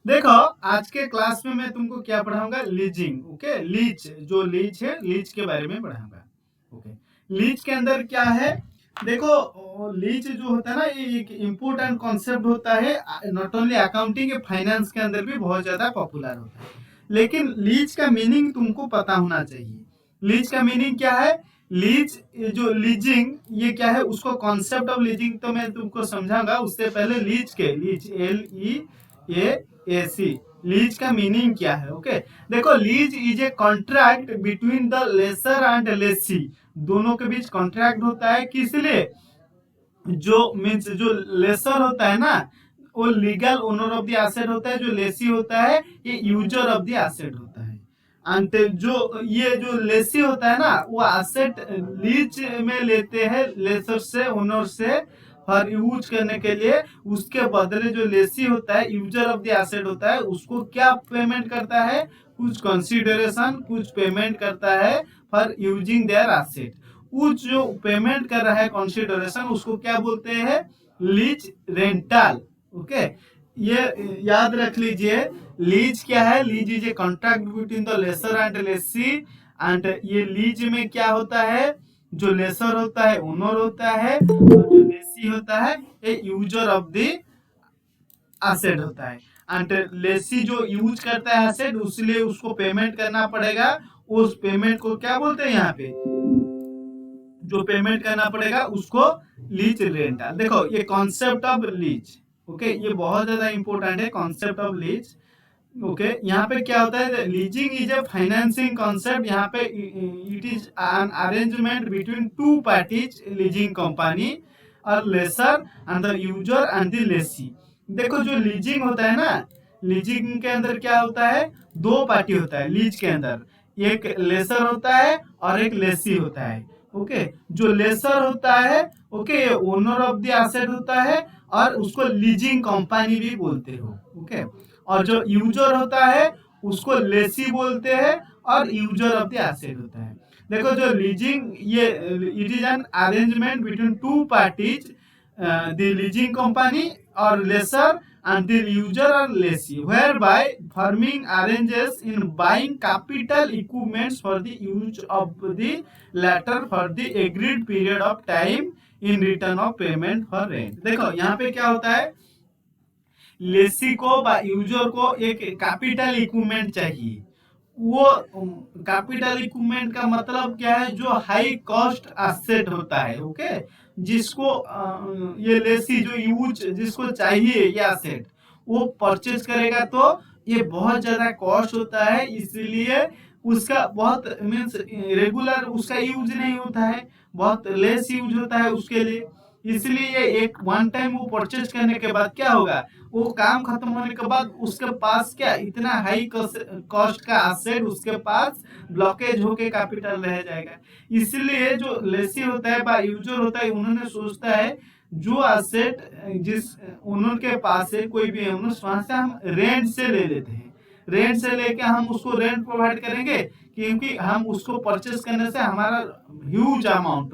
देखो, आज के क्लास में मैं तुमको क्या पढ़ाऊंगा, लीजिंग। ओके, लीज जो लीज है, लीज के बारे में पढ़ाऊंगा। ओके, लीज के अंदर क्या है, देखो लीज जो होता है ना, ये एक इम्पोर्टेंट कॉन्सेप्ट होता है। नॉट ओनली अकाउंटिंग, फाइनेंस के अंदर भी बहुत ज्यादा पॉपुलर होता है। लेकिन लीज का मीनिंग तुमको पता होना चाहिए। लीज का मीनिंग क्या है, लीज जो लीजिंग ये क्या है, उसको कॉन्सेप्ट ऑफ लीजिंग तो मैं तुमको समझाऊंगा। उससे पहले लीज के, लीज LEAC, लीज का मीनिंग क्या है। ओके, देखो lease is a contract between the lessor and lessee. दोनों के बीच कॉन्ट्रैक्ट होता है, किस लिए, जो मीन्स जो लेसर होता है ना, वो legal owner of the asset होता है। जो लेसी होता है, ये यूजर ऑफ द एसेट होता है। एंड जो ये जो लेसी होता है ना, वो एसेट लीज में लेते हैं लेसर से, ओनर से, फॉर यूज करने के लिए। उसके बदले जो लेसी होता है, यूजर ऑफ द एसेट होता है, उसको क्या पेमेंट करता है, कुछ कंसिडरेशन, कुछ पेमेंट करता है फॉर यूजिंग देयर एसेट। कुछ जो पेमेंट कर रहा है कंसिडरेशन, उसको क्या बोलते हैं, लीज रेंटल। ओके, ये याद रख लीजिए। लीज क्या है, lease is a contract between the lessor and lessee. And ये लीज में क्या होता है, जो लेसर होता है ओनर होता है, और जो लेसी होता है ये यूजर ऑफ द एसेट होता है। एंड लेसी जो यूज करता है एसेट, उसलिए उसको पेमेंट करना पड़ेगा। उस पेमेंट को क्या बोलते हैं, यहाँ पे जो पेमेंट करना पड़ेगा उसको लीज रेंटल। देखो ये कॉन्सेप्ट ऑफ लीज, ओके, ये बहुत ज्यादा इंपॉर्टेंट है, कॉन्सेप्ट ऑफ लीज। ओके, यहाँ पे क्या होता है, leasing is a financing concept. यहाँ पे it is an arrangement between two parties, leasing company और lessor and the user and the lessee. देखो जो लीजिंग होता है ना, लीजिंग के अंदर क्या होता है, दो पार्टी होता है लीज के अंदर। एक लेसर होता है और एक लेसी होता है। ओके, जो लेसर होता है, okay, owner of the asset होता है, और उसको लीजिंग कंपनी भी बोलते हो। ओके, और जो यूजर होता है उसको लेसी बोलते हैं, और यूजर ऑफ द एसेट होता है। देखो जो लीजिंग, ये it is an arrangement between two parties, the leasing company और lessor and the user or lessee, whereby firming arranges in buying capital equipments for the use of the latter for the agreed period of time in return of payment for rent। देखो यहाँ पे क्या होता है, लेसी को user को एक capital equipment चाहिए। वो कैपिटल इक्विपमेंट का मतलब क्या है, जो हाई कॉस्ट एसेट होता है। ओके, जिसको ये लेसी जो यूज जिसको चाहिए ये एसेट, वो परचेज करेगा तो ये बहुत ज्यादा कॉस्ट होता है, इसलिए उसका बहुत मीन्स रेगुलर उसका यूज नहीं होता है, बहुत लेस यूज होता है उसके लिए। इसलिए एक वन टाइम वो परचेज करने के बाद क्या होगा, वो काम खत्म होने के बाद उसके पास क्या इतना हाई कॉस्ट का एसेट उसके पास ब्लॉकेज होके कैपिटल रह जाएगा। इसलिए जो लेसी होता है बा यूजर होता है, उन्होंने सोचता है जो एसेट जिस ओनर के पास है, कोई भी ओनर, वहां से हम रेंट से ले लेते हैं। रेंट से लेके हम उसको रेंट प्रोवाइड करेंगे, क्योंकि हम उसको परचेस करने से हमारा ह्यूज अमाउंट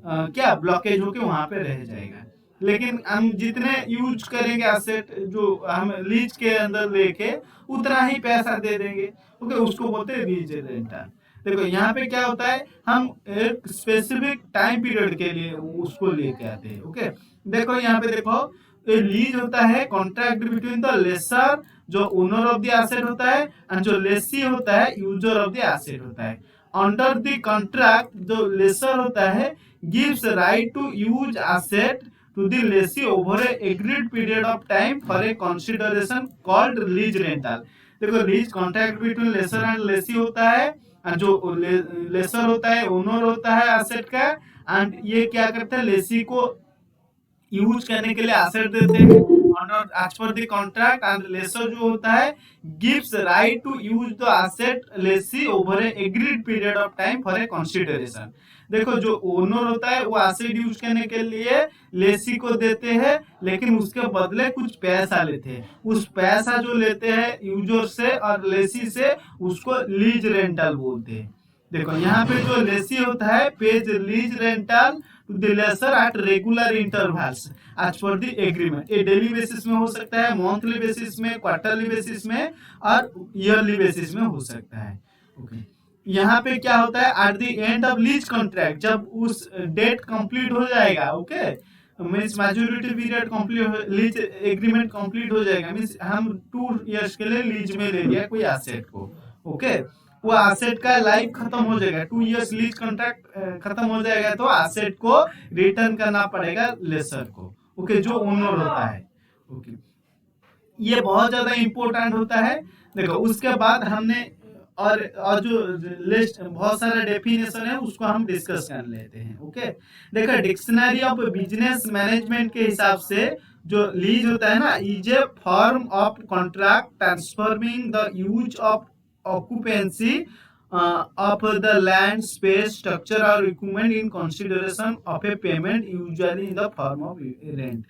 क्या ब्लॉकेज होके वहां पे रह जाएगा। लेकिन हम जितने यूज करेंगे एसेट जो हम लीज के अंदर लेके, उतना ही पैसा दे देंगे। ओके, उसको बोलते हैं लीज रेंटल। देखो यहाँ पे क्या होता है, हम एक स्पेसिफिक टाइम पीरियड के लिए उसको लेके आते हैं। ओके, देखो यहाँ पे देखो, लीज होता है कॉन्ट्रैक्ट बिटवीन द लेसर, जो ओनर ऑफ द एसेट होता है, एंड जो लेसी होता है यूजर ऑफ द एसेट होता है। अंडर द कॉन्ट्रैक्ट जो लेसर होता है gives right to use asset to the lessee over a agreed period of time for a consideration called lease rental। देखो lease contract between lessor and lessee होता है, और जो लेसर होता है ओनर होता है एसेट का, एंड ये क्या करता है, लेसी को यूज करने के लिए एसेट देते हैं under as per the contract. And lessor जो होता है gives right to use the asset lessee over a agreed period of time for a consideration. देखो जो ओनर होता है वो एसेट यूज करने के लिए लेसी को देते हैं, लेकिन उसके बदले कुछ पैसा लेते हैं। उस पैसा जो लेते हैं यूजर से और लेसी से, उसको लीज रेंटल बोलते हैं। देखो यहाँ पे जो लेसी होता है pays lease rental to the lessor at regular intervals as per the agreement. ये डेली बेसिस में हो सकता है, मंथली बेसिस में, क्वार्टरली बेसिस में और ईयरली बेसिस में हो सकता है। ओके, यहाँ पे क्या होता है, eight the end of lease contract, जब उस डेट कंप्लीट हो जाएगा, okay, means maturity period complete, lease agreement complete हो जाएगा, मीन्स हम 2 इयर्स के लिए लीज में ले लिया कोई एसेट को, ओके, वो एसेट का लाइफ खत्म हो जाएगा, 2 इयर्स लीज कॉन्ट्रैक्ट खत्म हो जाएगा, तो एसेट को रिटर्न करना पड़ेगा लेसर को, ओके, जो ओनर होता है। ओके, ये बहुत ज्यादा इंपॉर्टेंट होता है। देखो उसके बाद हमने और जो लिस्ट बहुत सारा डेफिनेशन है उसको हम डिस्कस कर लेते हैं। ओके, देखो डिक्शनरी ऑफ बिजनेस मैनेजमेंट के हिसाब से जो लीज होता है ना, is a form of contract transforming the use of occupancy of the land, space, structure or equipment in consideration of a payment usually in the form of rent।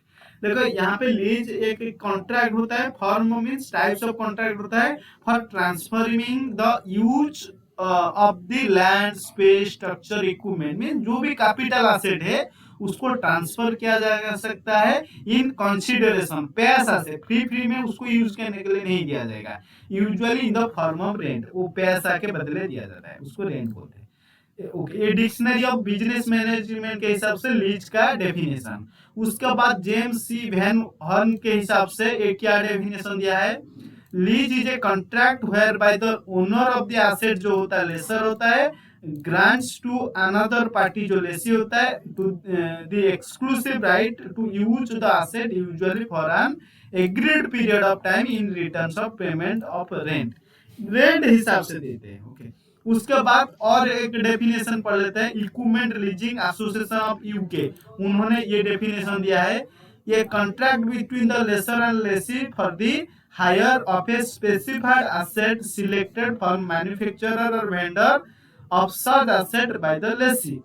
देखो यहाँ पे लीज एक कॉन्ट्रैक्ट होता है, form means types of contract होता है for transforming the use of the land, space, structure, equipment, mean जो भी कैपिटल एसेट है उसको ट्रांसफर किया जा सकता है इन कंसीडरेशन, पैसा से, फ्री में उसको यूज करने के लिए नहीं दिया जाएगा, usually in the form of rent, वो पैसा के बदले दिया जाता है, उसको रेंट बोलते हैं। ओके, ये डिक्शनरी ऑफ बिजनेस मैनेजमेंट के हिसाब से लीज का डेफिनेशन। उसके बाद जेम्स सी वैन हॉर्न के हिसाब से एक क्या डेफिनेशन दिया है, lease is a contract whereby the owner of the asset, जो होता है लेसर होता है, ग्रांट्स टू अनदर पार्टी, जो लेसी होता है, to the exclusive right to use the asset usually for an agreed period of time in returns of payment of rent, rent हिसाब से देते हैं। ओके, उसके बाद और एक डेफिनेशन पढ़ लेते हैं, equipment leasing association of UK, उन्होंने ये डेफिनेशन दिया है, ये contract between the lessor and lessee for the hire of a specified asset selected for manufacturer और vendor of such asset by the lessee,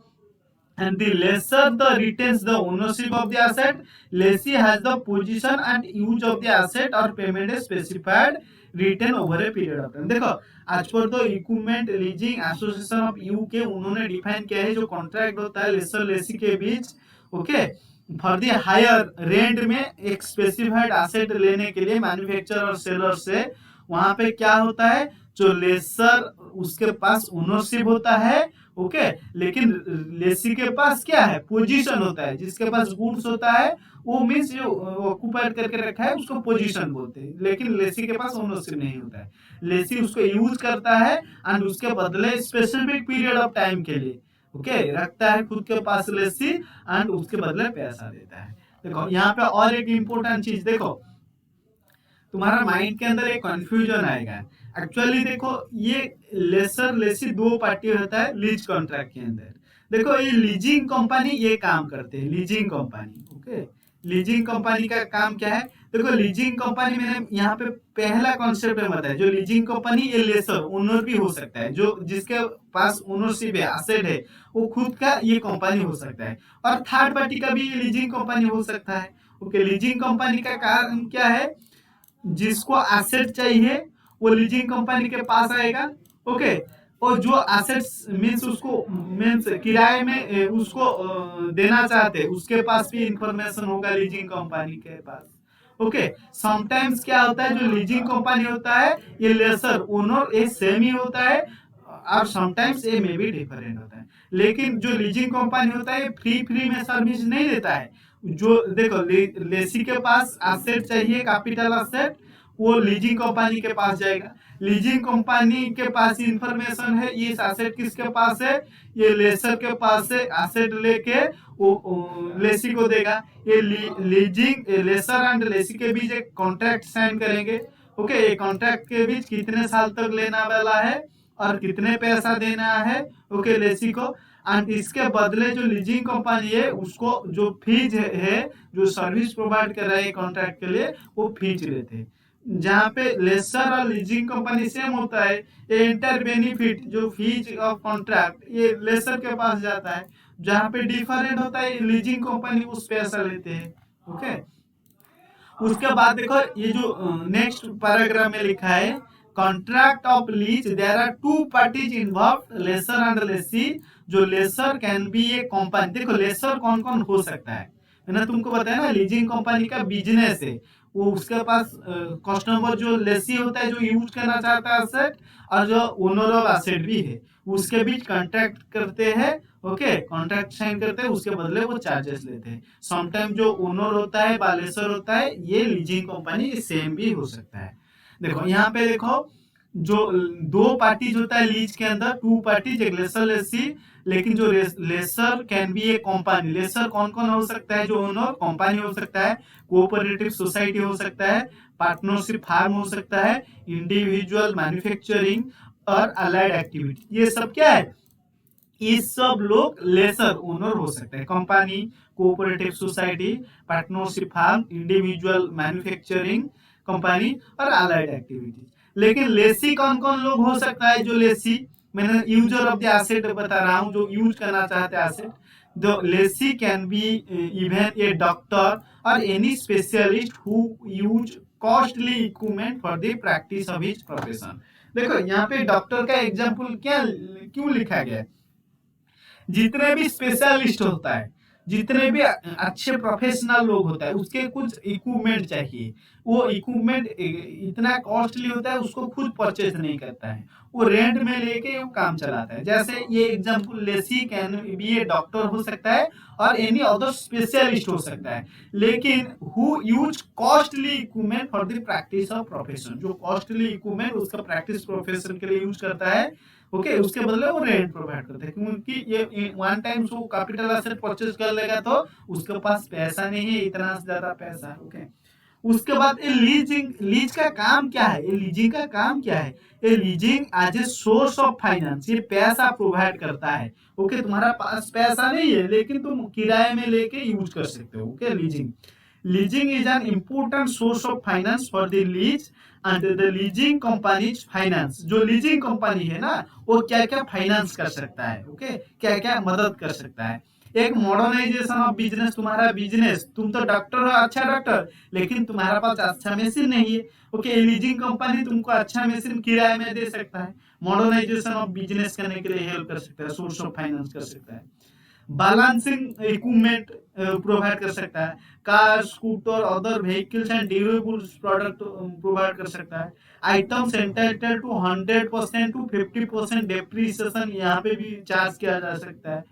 and the lessor retains the ownership of the asset, lessee has the possession and use of the asset or payment is specified return over a period of time। देखो आज पर तो equipment leasing association of U K उन्होंने define किया है जो contract होता है लेसर लेसी के बीच, okay, for the hire rent में एक स्पेसिफाइड एसेट लेने के लिए मैन्युफैक्चरर और सेलर से, वहां पे क्या होता है, जो लेसर उसके पास ओनरशिप होता है, ओके, लेकिन लेसी के पास क्या है, पोजीशन होता है, जिसके पास गुड्स होता है वो मींस जो ऑक्युपाइड करके रखा है उसको पोजीशन बोलते हैं, लेकिन लेसी के पास ओनरशिप नहीं होता है, लेसी उसको यूज करता है एंड उसके बदले स्पेसिफिक पीरियड ऑफ टाइम के लिए, ओके, रखता है खुद के पास लेसी एंड उसके बदले पैसा देता है। देखो यहाँ पे और एक इम्पोर्टेंट चीज, देखो तुम्हारा माइंड के अंदर एक कंफ्यूजन आएगा, एक्चुअली देखो ये लेसर लेसी दो पार्टी होता है लीज कॉन्ट्रैक्ट के अंदर। देखो ये लीजिंग कंपनी ये काम करते हैं, leasing company, okay, leasing company का काम क्या है, देखो लीजिंग कंपनी में यहाँ पे पहला कॉन्सेप्ट में बताया, जो लीजिंग कंपनी ये लेसर ओनर भी हो सकता है, जो जिसके पास ओनरशिप है एसेट है वो खुद का ये कंपनी हो सकता है, और थर्ड पार्टी का भी ये लीजिंग कंपनी हो सकता है। ओके, लीजिंग कंपनी का काम क्या है, जिसको एसेट चाहिए वो लीजिंग कंपनी के पास आएगा, ओके, और जो एसेट्स मींस उसको मींस किराए में उसको देना चाहते हैं उसके पास भी इंफॉर्मेशन होगा लीजिंग कंपनी के पास। ओके, समटाइम्स क्या होता है, जो लीजिंग कंपनी होता है ये लेसर ओनर ये सेम ही होता है और समटाइम्स ये मे भी डिफरेंट होता है, लेकिन जो लीजिंग कंपनी होता है फ्री में सर्विस नहीं देता है। जो देखो लेसी के पास एसेट चाहिए, कैपिटल एसेट, वो लीजिंग कंपनी के पास जाएगा, लीजिंग कंपनी के पास इंफॉर्मेशन है ये एसेट किसके पास है, ये लेसर के पास है, एसेट लेके वो लेसी को देगा, ये लीजिंग लेसर एंड लेसी के बीच एक कॉन्ट्रैक्ट साइन करेंगे। ओके, ये कॉन्ट्रैक्ट के बीच कितने साल तक लेना वाला है और कितने पैसा देना है, ओके, लेसी को, एंड इसके बदले जो लीजिंग कंपनी है उसको जो फीस है जो सर्विस प्रोवाइड कर रहा है कॉन्ट्रैक्ट के लिए वो फीस लेते हैं। जहाँ पे लेसर और लीजिंग कंपनी सेम होता है, ये इंटर बेनिफिट जो फीस ऑफ कॉन्ट्रैक्ट ये लेसर के पास जाता है, जहाँ पे डिफरेंट होता है लीजिंग कंपनी उस पैसा लेते हैं। ओके, उसके बाद देखो ये जो नेक्स्ट पैराग्राफ में लिखा है, contract of lease there are two parties involved, lessor and lessee, जो lessor can be a company, देखो लेसर कौन कौन हो सकता है, मैंने तुमको बताया ना, लीजिंग कंपनी का बिजनेस है, वो उसके पास कस्टमर जो लेसी होता है जो यूज करना चाहता है एसेट, और जो ओनर ऑफ एसेट भी है, उसके बीच कॉन्ट्रैक्ट करते हैं। ओके, कॉन्ट्रैक्ट साइन करते हैं, उसके बदले वो चार्जेस लेते हैं। समटाइम जो ओनर होता है बालेसर होता है, ये लीजिंग कंपनी सेम भी हो सकता है। देखो यहाँ पे देखो, जो दो पार्टीज होता है लीज के अंदर, टू पार्टीज, एक लेसर लेसी, लेकिन जो lessor can be a company, lessor कौन कौन हो सकता है, जो ओनर कंपनी हो सकता है, कोऑपरेटिव सोसाइटी हो सकता है, पार्टनरशिप फार्म हो सकता है, इंडिविजुअल मैन्युफैक्चरिंग और अलाइड एक्टिविटी, ये सब क्या है, ये सब लोग लेसर ओनर हो सकते हैं। Company, cooperative society, partnership firm, individual manufacturing company और अलाइड एक्टिविटीज। लेकिन लेसी कौन कौन लोग हो सकता है, जो लेसी, मैंने यूजर ऑफ द एसेट बता रहा हूँ, जो यूज करना चाहते हैं asset, the lessee can be even a doctor or any specialist who use costly equipment for the practice of his profession. देखो यहाँ पे डॉक्टर का एग्जाम्पल क्या क्यों लिखा गया है, जितने भी स्पेशलिस्ट होता है, जितने भी अच्छे प्रोफेशनल लोग होता है, उसके कुछ इक्विपमेंट चाहिए, वो इक्विपमेंट इतना कॉस्टली होता है, उसको खुद परचेज नहीं करता है, वो रेंट में लेके वो काम चलाता है। जैसे ये example, lessee can be a doctor हो सकता है और एनी अदर स्पेशलिस्ट हो सकता है, लेकिन who use costly equipment for the practice of profession, जो कॉस्टली इक्विपमेंट उसका प्रैक्टिस प्रोफेशन के लिए यूज करता है, ओके, उसके बदले वो रेंट प्रोवाइड करते हैं, क्योंकि ये वन टाइम वो कैपिटल एसेट परचेज कर लेगा तो उसके पास पैसा नहीं है, इतना ज्यादा पैसा, ओके। उसके बाद ये लीजिंग, लीज का काम क्या है, ये लीजिंग का काम क्या है, ये leasing as a source of finance, ये पैसा प्रोवाइड करता है। ओके, तुम्हारा पास पैसा नहीं है लेकिन तुम किराए में लेके यूज कर सकते हो। Okay, leasing, leasing is an important source of finance for the lease and the leasing companies finance. जो लीजिंग कंपनी है ना, वो क्या क्या फाइनेंस कर सकता है, ओके, क्या क्या मदद कर सकता है। एक मॉडर्नाइजेशन ऑफ बिजनेस, तुम्हारा बिजनेस, तुम तो डॉक्टर हो, अच्छा डॉक्टर, लेकिन तुम्हारा पास अच्छा मशीन नहीं है, ओके, लीजिंग कंपनी तुमको अच्छा मशीन किराए में दे सकता है, मॉडर्नाइजेशन ऑफ बिजनेस करने के लिए हेल्प कर सकता है, सोर्स ऑफ फाइनेंस कर सकता है। बैलेंसिंग इक्विपमेंट प्रोवाइड कर सकता है, car, scooter, other vehicles and durables product provide कर सकता है। Items entitled to 100% to 50% depreciation, यहाँ पे भी चार्ज किया जा सकता है।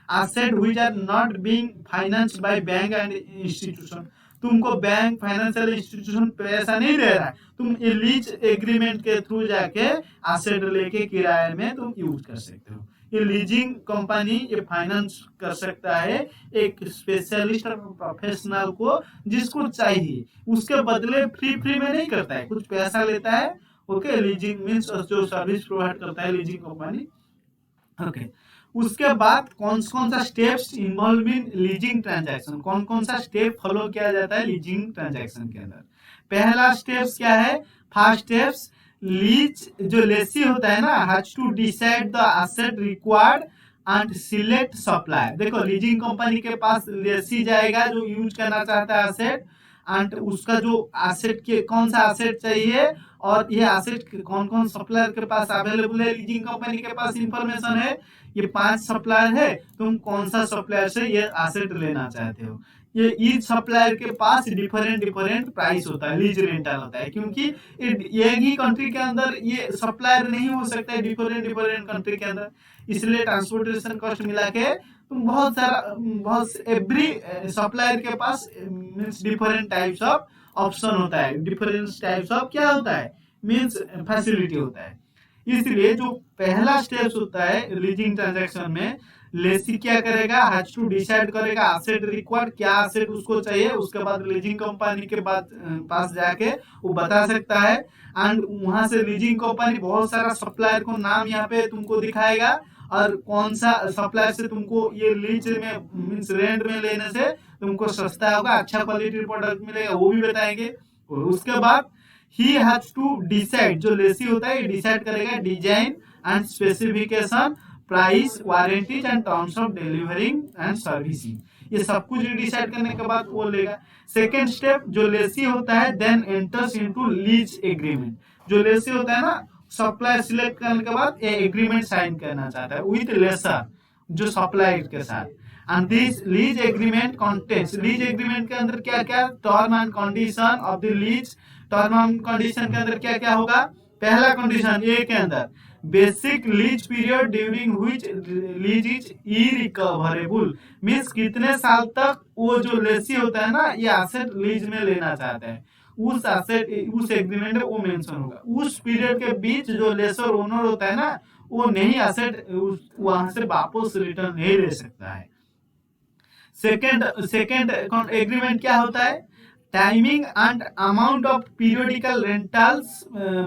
Asset which are not being financed by bank and institution, तुमको बैंक, फाइनेंशियल इंस्टीट्यूशन पैसा नहीं दे रहा है, तुम ये लीज एग्रीमेंट के थ्रू जाके एसेट लेके किराए में तुम यूज कर सकते हो। ये लीजिंग कंपनी ये फाइनेंस कर सकता है एक स्पेशलिस्ट और प्रोफेशनल को, जिसको चाहिए, उसके बदले फ्री फ्री में नहीं करता है, कुछ पैसा लेता है। ओके, लीजिंग मीन्स जो सर्विस प्रोवाइड करता है लीजिंग कंपनी। ओके, उसके बाद कौन कौन सा steps involve in leasing transaction, कौन कौन सा स्टेप फॉलो किया जाता है लीजिंग ट्रांजैक्शन के अंदर। पहला स्टेप्स क्या है, फर्स्ट स्टेप्स, लीज जो लेसी होता है ना, has to decide the asset required and select supplier. देखो, लीजिंग कंपनी के पास लेसी जाएगा जो यूज करना चाहता है एसेट, एंड उसका जो एसेट के कौन सा एसेट चाहिए और ये एसेट कौन कौन सप्लायर के पास अवेलेबल है, लीजिंग कंपनी के पास इंफॉर्मेशन है, ये 5 सप्लायर है, तुम कौन सा सप्लायर से ये एसेट लेना चाहते हो। ये ईच सप्लायर के पास डिफरेंट डिफरेंट प्राइस होता है, लीज रेंटल होता है, क्योंकि एक ही कंट्री के अंदर ये सप्लायर नहीं हो सकता है, डिफरेंट डिफरेंट कंट्री के अंदर, इसलिए ट्रांसपोर्टेशन कॉस्ट मिला के तुम बहुत सारा, बहुत एवरी सप्लायर के पास means different types of option होता है, डिफरेंट टाइप्स ऑफ क्या होता है, मीन्स फैसिलिटी होता है। इसलिए जो पहला स्टेप्स होता है लीजिंग ट्रांजैक्शन में, लेसी क्या करेगा, हैज टू डिसाइड करेगा एसेट रिक्वायर्ड, क्या एसेट उसको चाहिए, उसके बाद लीजिंग कंपनी के बाद पास जाके वो बता सकता है, एंड वहां से लीजिंग कंपनी बहुत सारा सप्लायर को नाम यहाँ पे तुमको दिखाएगा, और कौन सा सप्लायर से तुमको ये लीज में मीन्स रेंट में लेने से तुमको सस्ता होगा, अच्छा क्वालिटी प्रोडक्ट मिलेगा, वो भी बताएंगे। और उसके बाद ही हैज टू डिसाइड, जो लेसी होता है डिसाइड करेगा design and specification, price, warranties and terms of delivering and servicing, ये सब कुछ डिसाइड करने के बाद वो लेगा। सेकेंड स्टेप, जो लेसी होता है then enters into lease agreement, जो लेसी होता है ना, सप्लायर सिलेक्ट करने के बाद ये एग्रीमेंट साइन करना चाहता है विथ लेसर, जो सप्लायर के साथ। And this lease agreement contents, lease agreement के अंदर क्या क्या term and condition of the lease, term and condition के अंदर क्या क्या होगा। पहला कंडीशन ए के अंदर basic lease period during which lease is irrecoverable, means कितने साल तक वो जो लेसी होता है ना ये एसेट लीज में लेना चाहते हैं, उस एसेट उस एग्रीमेंट में वो मेंशन होगा। उस पीरियड के बीच जो लेसर ओनर होता है ना वो नहीं एसेट वहां से वापस रिटर्न नहीं ले सकता है। सेकेंड सेकेंड एग्रीमेंट क्या होता है, timing and amount of periodical rentals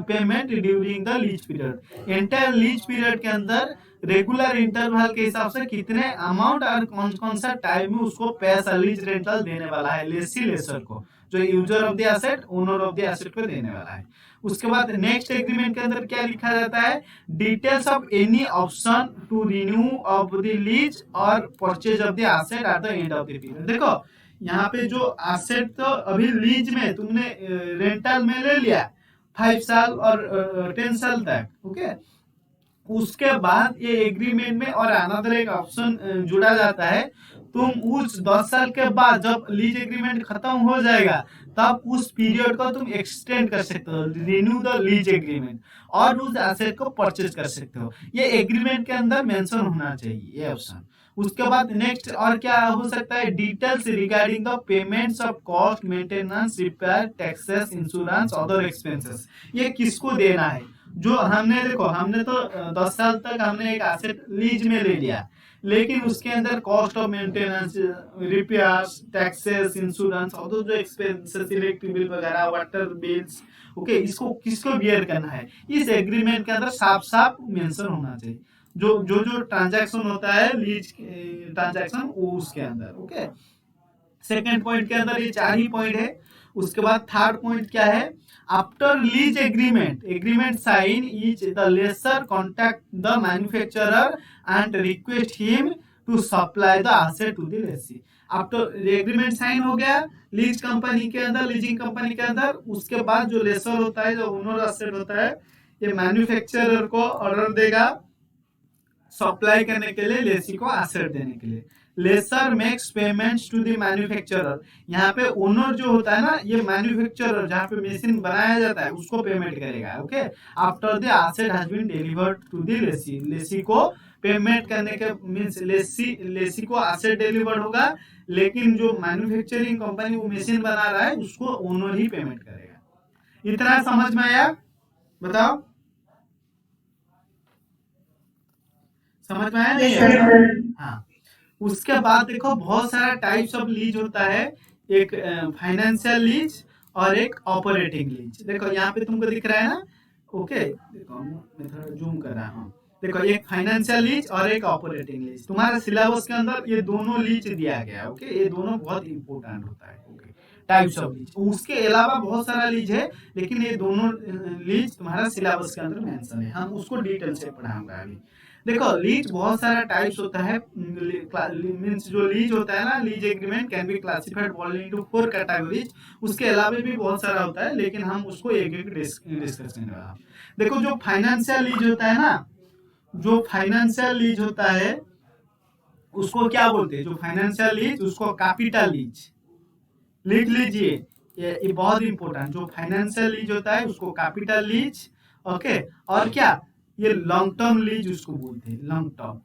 payment during the lease period, entire lease period के अंदर रेगुलर इंटरवल के हिसाब से कितने अमाउंट और कौन कौन सा टाइम में उसको पैसा लीज रेंटल देने वाला है लेसी लेसर को, जो user of the asset owner of the asset को देने वाला है। उसके बाद नेक्स्ट एग्रीमेंट के अंदर क्या लिखा जाता है, details of any option to renew of the lease or purchase of the asset at the end of the period. देखो यहाँ पे जो एसेट तो अभी लीज में तुमने रेंटल में ले लिया 5 साल और 10 साल तक, ओके। उसके बाद ये एग्रीमेंट में और अनदर एक ऑप्शन जुड़ा जाता है, तुम उस 10 साल के बाद जब लीज एग्रीमेंट खत्म हो जाएगा तब उस पीरियड को तुम एक्सटेंड कर सकते हो, रिन्यू द लीज एग्रीमेंट, और उस एसेट को परचेज कर सकते हो। ये एग्रीमेंट के अंदर मेंशन होना चाहिए ये ऑप्शन। उसके बाद नेक्स्ट और क्या हो सकता है, details regarding the payments of cost maintenance repair taxes insurance other expenses, ये किसको देना है। जो हमने देखो हमने तो 10 साल तक हमने एक एसेट लीज में ले लिया, लेकिन उसके अंदर cost of maintenance repairs taxes insurance और जो एक्सपेंसेस इलेक्ट्रिक बिल वगैरह वाटर बिल्स, ओके, इसको किसको बियर करना है, इस एग्रीमेंट के अंदर साफ साफ मेंशन होना चाहिए। जो ट्रांजैक्शन होता है लीज ट्रांजैक्शन उसके अंदर, ओके। सेकेंड पॉइंट के अंदर ये 4 ही पॉइंट है। उसके बाद थर्ड पॉइंट क्या है, after lease agreement sign is the lessor contact the manufacturer and request him to supply the asset to the lessee. After agreement sign हो गया लीज कंपनी के अंदर, लीजिंग कंपनी के अंदर, उसके बाद जो लेसर होता है जो ओनर एसेट होता है ये मैन्युफैक्चरर को ऑर्डर देगा सप्लाई करने के लिए लेसी को एसेट देने के लिए। Lessor makes payments to the manufacturer, यहाँ पे ओनर जो होता है ना ये मैन्युफैक्चरर जहाँ पे मशीन बनाया जाता है उसको पेमेंट करेगा, okay. After the asset has been delivered to the lessee, lessee को पेमेंट करने के मींस लेसी को एसेट डिलीवर्ड होगा, लेकिन जो मैन्युफैक्चरिंग कंपनी वो मशीन बना रहा है उसको ओनर ही पेमेंट करेगा। इतना समझ में आया, बताओ समझ में आया नहीं है? हाँ। उसके बाद देखो बहुत सारा टाइप्स ऑफ लीज होता है, एक फाइनेंशियल लीज और एक ऑपरेटिंग लीज। देखो यहाँ पे तुमको दिख रहा है ना, ओके, देखो मैं थोड़ा जूम कर रहा हूँ। देखो एक फाइनेंशियल लीज और एक ऑपरेटिंग लीज, तुम्हारे सिलेबस के अंदर ये दोनों लीज दिया गया है, ओके। ये दोनों बहुत इंपॉर्टेंट होता है, ओके, टाइप्स ऑफ लीज। उसके अलावा बहुत सारा लीज है, लेकिन ये दोनों लीज तुम्हारा सिलेबस के अंदर मेंशन है, हम उसको डिटेल से पढ़ाऊंगा अभी। देखो लीज बहुत सारा टाइप्स होता है, मींस जो लीज होता है ना lease agreement can be classified follow into 4 categories. उसके अलावा भी बहुत सारा होता है, लेकिन हम उसको एक एक डिस्कस करने वाला। देखो जो फाइनेंशियल लीज होता है ना, जो फाइनेंशियल लीज होता है उसको क्या बोलते हैं, जो फाइनेंशियल लीज उसको कैपिटल लीज, लिख लीजिए ये बहुत इंपॉर्टेंट। जो फाइनेंशियल लीज होता है उसको कैपिटल लीज, ओके। और क्या ये लॉन्ग टर्म लीज उसको बोलते हैं, लॉन्ग टर्म।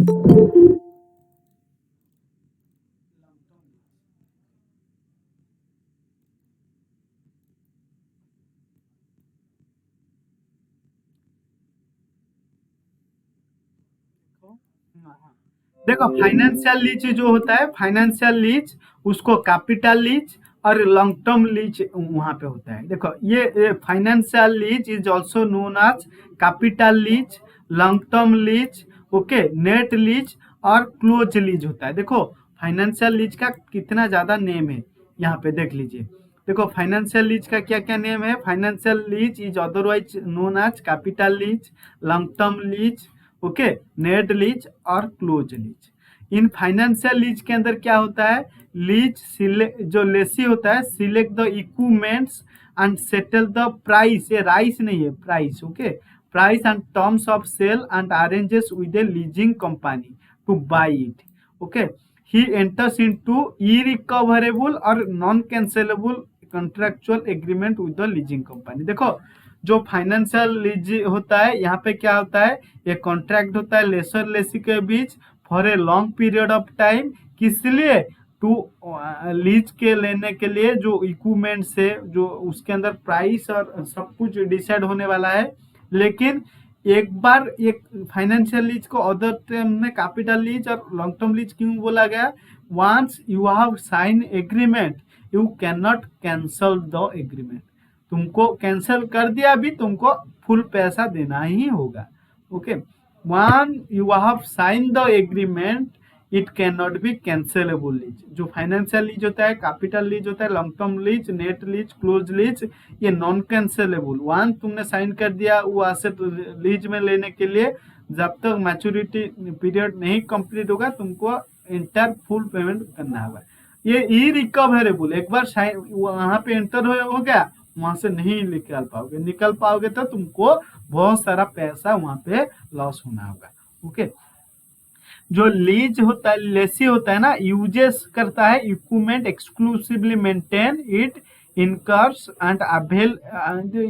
देखो फाइनेंशियल लीज जो होता है, फाइनेंशियल लीज उसको कैपिटल लीज और लॉन्ग टर्म लीज वहां पे होता है। देखो ये financial lease is also known as capital lease, long term lease, okay, net lease और क्लोज लीज होता है। देखो फाइनेंशियल लीज का कितना ज्यादा नेम है यहाँ पे देख लीजिए। देखो फाइनेंशियल लीज का क्या क्या नेम है, financial lease is otherwise known as capital lease, long term lease, okay, net lease और close lease. In financial lease के अंदर क्या होता है, लीज जो लेसी होता है select the equipments and settle the price, ये राइस नहीं है price, okay, price and terms of sale and arranges with a leasing company to buy it. Okay, he enters into irrecoverable और non cancelable contractual agreement with the leasing company. देखो जो financial lease होता है यहाँ पे क्या होता है, ये कॉन्ट्रैक्ट होता है लेसर लेसी के बीच for a long period of time, किस लिए, टू लीज के लेने के लिए जो इक्विपमेंट से जो उसके अंदर प्राइस और सब कुछ डिसाइड होने वाला है। लेकिन एक बार एक फाइनेंशियल लीज को अदर टर्म में कैपिटल लीज और लॉन्ग टर्म लीज क्यों बोला गया, once you have sign agreement you can not cancel the agreement, तुमको कैंसिल कर दिया भी तुमको फुल पैसा देना ही होगा। Okay, once you have sign the agreement it can not be cancelable lease. जो फाइनेंशियल लीज होता है, कैपिटल लीज होता है, long term lease, net lease, close lease, ये नॉन कैंसेलेबल। वन तुमने साइन कर दिया वो एसेट लीज में लेने के लिए, जब तक मैच्योरिटी पीरियड नहीं कंप्लीट होगा तुमको एंटायर फुल पेमेंट करना होगा। ये इरिकवरेबल, एक बार साइन वहां पे एंटर हो गया, वहां से नहीं निकल पाओगे तो तुमको बहुत सारा पैसा वहां पे लॉस होना होगा। ओके, जो लीज होता है, लेसी होता है ना, यूजेस करता है equipment exclusively maintain it incurs and avail,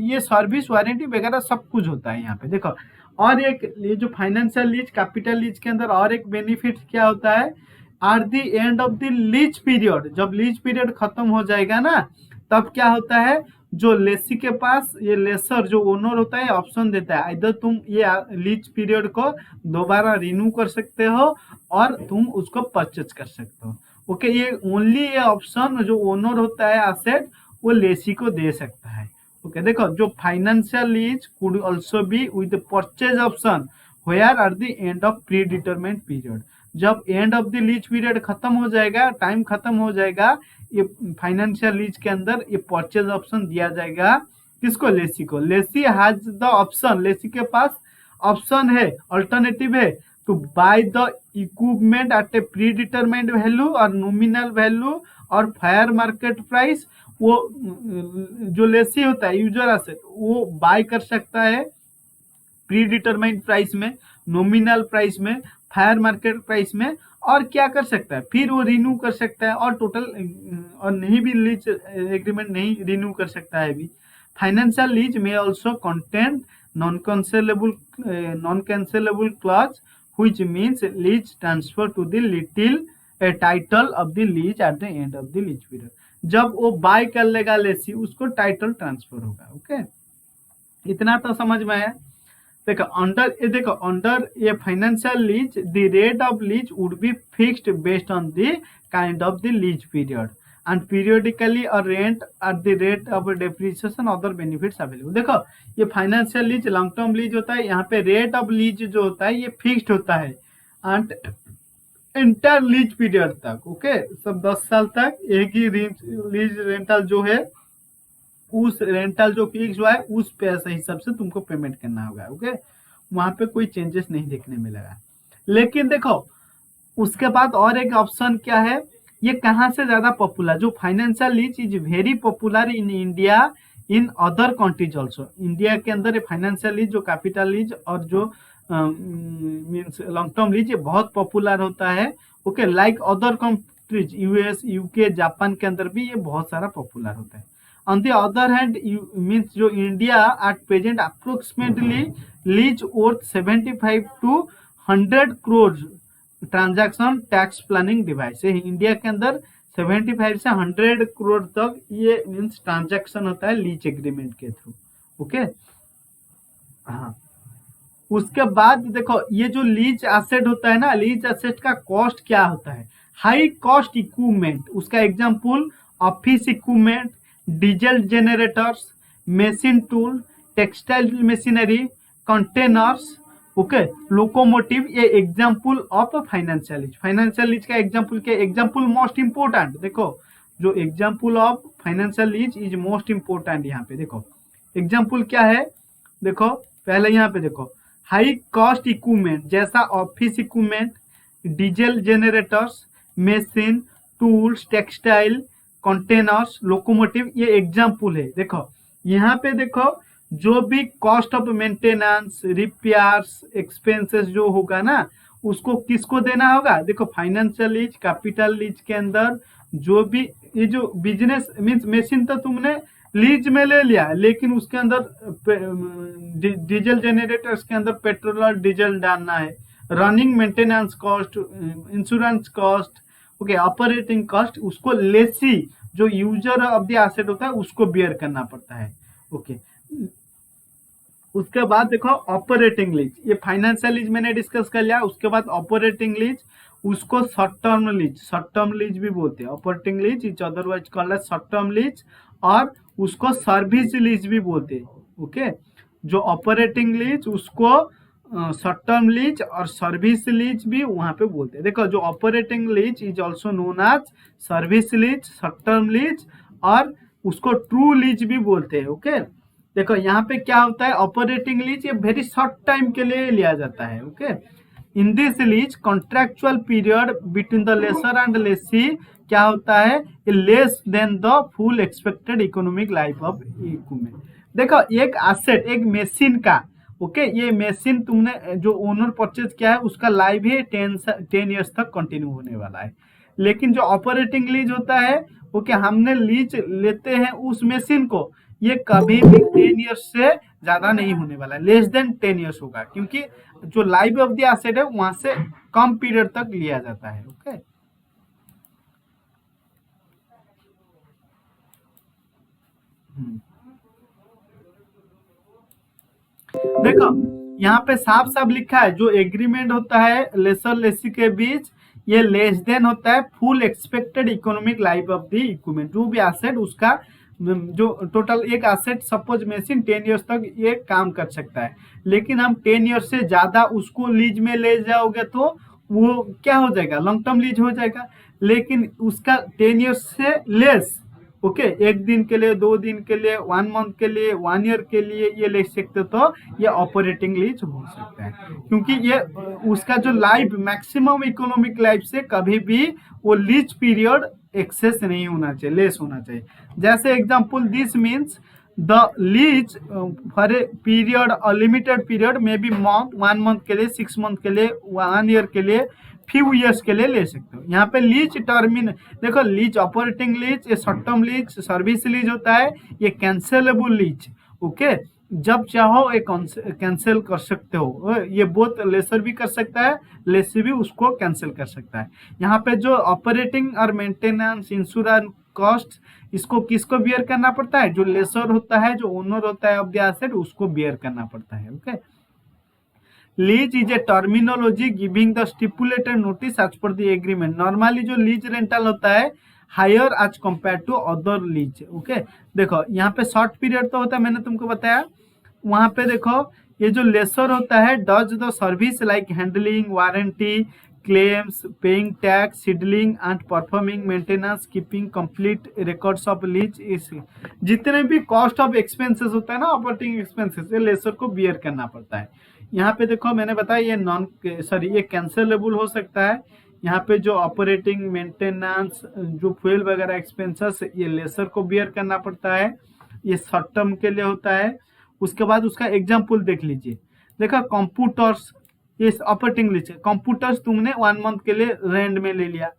ये सर्विस वारंटी वगैरह सब कुछ होता है यहाँ पे। देखो और एक ये जो फाइनेंशियल लीज कैपिटल लीज के अंदर और एक बेनिफिट क्या होता है, eight the end of the lease period, जब लीज पीरियड खत्म हो जाएगा ना तब क्या होता है, जो लेसी के पास ये लेसर जो ओनर होता है ऑप्शन देता है, इधर तुम ये लीज पीरियड को दोबारा रिन्यू कर सकते हो और तुम उसको परचेज कर सकते हो। ओके, ये ओनली ये ऑप्शन जो ओनर होता है एसेट वो लेसी को दे सकता है। ओके, देखो जो financial lease could also be with purchase option where at the end of pre determined period, जब end of the lease period खत्म हो जाएगा, टाइम खत्म हो जाएगा, ये फाइनेंशियल लीज के अंदर ये परचेज ऑप्शन दिया जाएगा किसको, लेसी को। Lessee has the option, lessee के पास ऑप्शन है, अल्टरनेटिव है to buy the equipment at a pre determined value और नॉमिनल वैल्यू और फायर मार्केट प्राइस। वो जो लेसी होता है यूजर एसेट वो बाय कर सकता है प्री डिटरमाइंड प्राइस में, नॉमिनल प्राइस में, फायर मार्केट प्राइस में, और क्या कर सकता है फिर वो रिन्यू कर सकता है, और टोटल और नहीं भी लीज एग्रीमेंट नहीं रिन्यू कर सकता है भी। फाइनेंशियल लीज में also content non cancelable clause which means lease transfer to the little title of the lease at the end of the lease period, जब वो बाय कर लेगा लेसी उसको टाइटल ट्रांसफर होगा। ओके, इतना तो समझ में आया। देखो अंडर ये financial lease the rate of lease would be fixed based on the kind of the lease period and periodically or rent at the rate of depreciation other benefits available. देखो ये financial lease long term lease होता है, यहाँ पे rate of lease जो होता है ये फिक्स्ड होता है एंड एंटायर लीज पीरियड तक। ओके, सब 10 साल तक एक ही लीज रेंटल जो है उस रेंटल जो फिक्स हुआ है उस पैसे हिसाब से तुमको पेमेंट करना होगा। ओके, वहां पे कोई चेंजेस नहीं देखने मिलेगा। लेकिन देखो उसके बाद और एक ऑप्शन क्या है, ये कहाँ से ज्यादा पॉपुलर, जो financial lease is very popular in India in other countries also. India के अंदर ये फाइनेंशियल लीज जो कैपिटल लीज और जो मीन्स लॉन्ग टर्म लीज ये बहुत पॉपुलर होता है। Okay, like other countries US, UK, Japan के अंदर भी ये बहुत सारा पॉपुलर होता है। On the other hand, means जो India at present approximately lease worth 75 to 100 crores transaction tax planning device है। इंडिया के अंदर 75 से 100 करोड़ तक ये मीन्स ट्रांजैक्शन होता है लीज एग्रीमेंट के थ्रू। ओके, हाँ, उसके बाद देखो ये जो लीज एसेट होता है ना, लीज एसेट का कॉस्ट क्या होता है, हाई कॉस्ट इक्विपमेंट, उसका example office equipment, diesel generators, machine tool, textile machinery, containers, okay, locomotive, ये example of financial lease. Financial lease का एग्जांपल क्या, एग्जांपल मोस्ट इंपोर्टेंट, देखो जो example of financial lease is most important. यहाँ पे देखो example क्या है, देखो पहले यहाँ पे देखो हाई कॉस्ट इक्विपमेंट जैसा office equipment, diesel generators, machine tools, textile, containers, locomotive, ये एग्जांपल है। देखो यहाँ पे देखो जो भी cost of maintenance, repairs, expenses जो होगा ना उसको किसको देना होगा? देखो फाइनेंशियल लीज, कैपिटल लीज के अंदर जो भी ये जो बिजनेस मीन्स मशीन तो तुमने लीज में ले लिया, लेकिन उसके अंदर डीजल जनरेटर्स के अंदर पेट्रोल और डीजल डालना है, running maintenance cost, insurance cost, okay, operating cost, उसको लेसी जो यूजर ऑफ द एसेट होता है उसको बियर करना पड़ता है। ओके, उसके बाद देखो ऑपरेटिंग लीज, ये फाइनेंशियल लीज मैंने डिस्कस कर लिया। उसके बाद ऑपरेटिंग लीज, उसको शॉर्ट टर्म लीज भी बोलते हैं। Operating lease is otherwise called as short term lease, और उसको सर्विस लीज भी बोलते हैं। ओके, जो ऑपरेटिंग लीज उसको शॉर्ट टर्म लीज और सर्विस लीज भी वहां पे बोलते हैं। देखो जो operating lease is also known as service lease, short term lease, और उसको ट्रू लीज भी बोलते हैं। ओके, देखो यहाँ पे क्या होता है, ऑपरेटिंग लीज ये वेरी शॉर्ट टाइम के लिए लिया जाता है। Okay, in this lease contractual period between the lessor and lessee क्या होता है, less than the full expected economic life of equipment. देखो एक एसेट, एक मशीन का, ओके, ये मशीन तुमने जो ओनर परचेज किया है उसका लाइफ ही 10 ईयर्स तक कंटिन्यू होने वाला है। लेकिन जो ऑपरेटिंग लीज होता है, ओके, हमने लीज लेते हैं उस मशीन को, ये कभी भी 10 ईयर्स से ज्यादा नहीं होने वाला है, लेस देन 10 ईयर्स होगा, क्योंकि जो लाइफ ऑफ द एसेट है वहां से कम पीरियड तक लिया जाता है। ओके, देखो यहाँ पे साफ साफ लिखा है, जो एग्रीमेंट होता है लेसर लेसी के बीच, ये लेस देन होता है full expected economic life of the equipment, जो भी एसेट उसका जो टोटल एक एसेट सपोज मशीन 10 ईयर्स तक ये काम कर सकता है, लेकिन हम 10 ईयर्स से ज्यादा उसको लीज में ले जाओगे तो वो क्या हो जाएगा, लॉन्ग टर्म लीज हो जाएगा। लेकिन उसका 10 ईयर्स से लेस, ओके, एक दिन के लिए, 2 दिन के लिए, 1 मंथ के लिए, 1 ईयर के लिए ये ले सकते हो, तो ये ऑपरेटिंग लीज हो सकता है, क्योंकि ये उसका जो लाइफ मैक्सिमम इकोनॉमिक लाइफ से कभी भी वो लीज पीरियड एक्सेस नहीं होना चाहिए, लेस होना चाहिए। जैसे example, this means the lease for a period और लिमिटेड पीरियड में बी मंथ, 1 मंथ के लिए, 6 मंथ के लिए, 1 ईयर के लिए, फ्यू ईयर्स के लिए ले सकते हो। यहाँ पे लीज टर्मिन, देखो लीज, ऑपरेटिंग लीज, ये short term lease, service lease होता है, ये कैंसेलेबल लीज। ओके, जब चाहो ये कैंसिल कर सकते हो, ये बोथ लेसर भी कर सकता है, लेसी भी उसको कैंसिल कर सकता है। यहाँ पे जो ऑपरेटिंग और मेंटेनेंस, इंश्योरेंस कॉस्ट, इसको किसको बियर करना पड़ता है, जो लेसर होता है, जो ओनर होता है ऑफ द एसेट, उसको बियर करना पड़ता है। Okay, lease is a terminology giving the stipulated notice as per the agreement. Normally जो लीज रेंटल होता है higher as compare to other lease. Okay, देखो यहाँ पे शॉर्ट पीरियड तो होता है, मैंने तुमको बताया। वहां पे देखो ये जो लेसर होता है does the service like handling, warranty, claims, paying tax, seedling and performing maintenance, keeping complete records of lease. इस जितने भी कॉस्ट ऑफ एक्सपेंसेस होता है ना, ऑपरेटिंग एक्सपेंसेस, ये लेसर को बियर करना पड़ता है। यहाँ पे देखो मैंने बताया ये नॉन सॉरी ये कैंसलेबल हो सकता है। यहाँ पे जो ऑपरेटिंग मेंटेनेंस, जो फ्यूल वगैरह एक्सपेंसेस, ये लेसर को बियर करना पड़ता है, ये शॉर्ट टर्म के लिए होता है। उसके बाद उसका एग्जाम्पल देख लीजिए, देखो कंप्यूटर्स, ये ऑपरेटिंग लीज, कंप्यूटर्स तुमने 1 मंथ के लिए रेंट में ले लिया।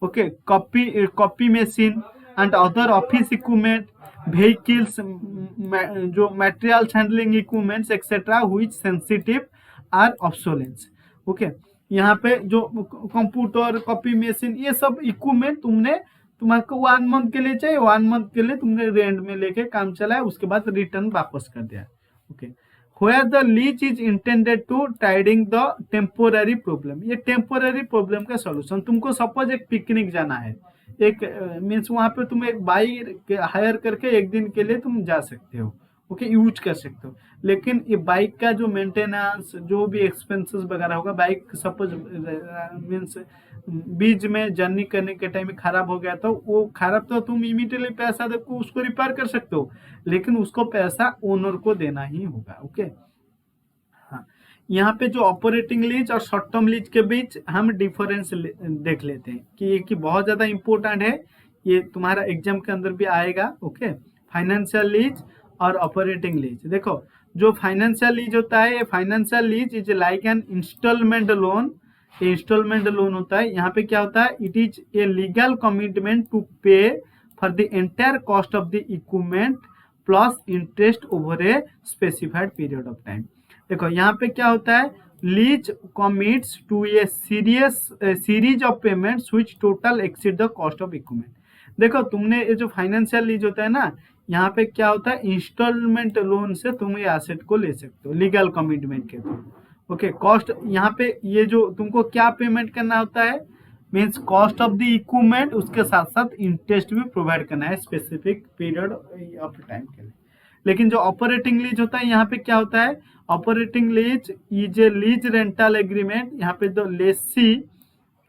Okay, copy machine and other office equipment, vehicles, जो materials handling equipments etc which sensitive are obsolete। Okay, यहाँ पे जो कंप्यूटर, कॉपी मशीन, ये सब इक्विपमेंट तुमने, तुम्हारे 1 मंथ के लिए चाहिए, 1 मंथ के लिए तुमने रेंट में लेके काम चलाया, उसके बाद रिटर्न वापस कर दिया। Okay, where the lease is intended to tiding the temporary problem, ये टेम्पोररी प्रॉब्लम का सॉल्यूशन। तुमको सपोज एक पिकनिक जाना है, एक मीन्स वहां पे तुम एक बाइक हायर करके एक दिन के लिए तुम जा सकते हो, ओके, यूज कर सकते हो। लेकिन ये बाइक का जो मेंटेनेंस, जो भी एक्सपेंसेस वगैरह होगा, बाइक सपोज मीन्स बीच में जर्नी करने के टाइम में खराब हो गया, तो वो खराब तो तुम इमीडिएटली पैसा दे उसको रिपेयर कर सकते हो, लेकिन उसको पैसा ओनर को देना ही होगा। ओके, हाँ, यहाँ पे जो ऑपरेटिंग लीज और शॉर्ट टर्म लीज के बीच हम डिफरेंस देख लेते हैं कि ये कि बहुत ज्यादा इंपॉर्टेंट है, ये तुम्हारा एग्जाम के अंदर भी आएगा। ओके, फाइनेंशियल लीज और ऑपरेटिंग लीज। देखो जो फाइनेंशियल लीज होता है, ये financial lease is like an installment loan installment loan होता है, यहाँ पे क्या होता है, it is a legal commitment to pay for the entire cost of the equipment plus interest over a specified period of time. देखो यहाँ पे क्या होता है, lease commits to a series of payments which total exceed the cost of equipment. देखो तुमने ये जो फाइनेंशियल लीज होता है ना, यहाँ पे क्या होता है, इंस्टॉलमेंट लोन से तुम ये एसेट को ले सकते हो लीगल कमिटमेंट के थ्रू। ओके, कॉस्ट यहाँ पे ये जो तुमको क्या पेमेंट करना होता है, means cost of the equipment, उसके साथ साथ इंटरेस्ट भी प्रोवाइड करना है स्पेसिफिक पीरियड ऑफ टाइम के लिए। लेकिन जो ऑपरेटिंग लीज होता है, यहाँ पे क्या होता है, operating lease is A lease rental agreement. यहाँ पे the Lesi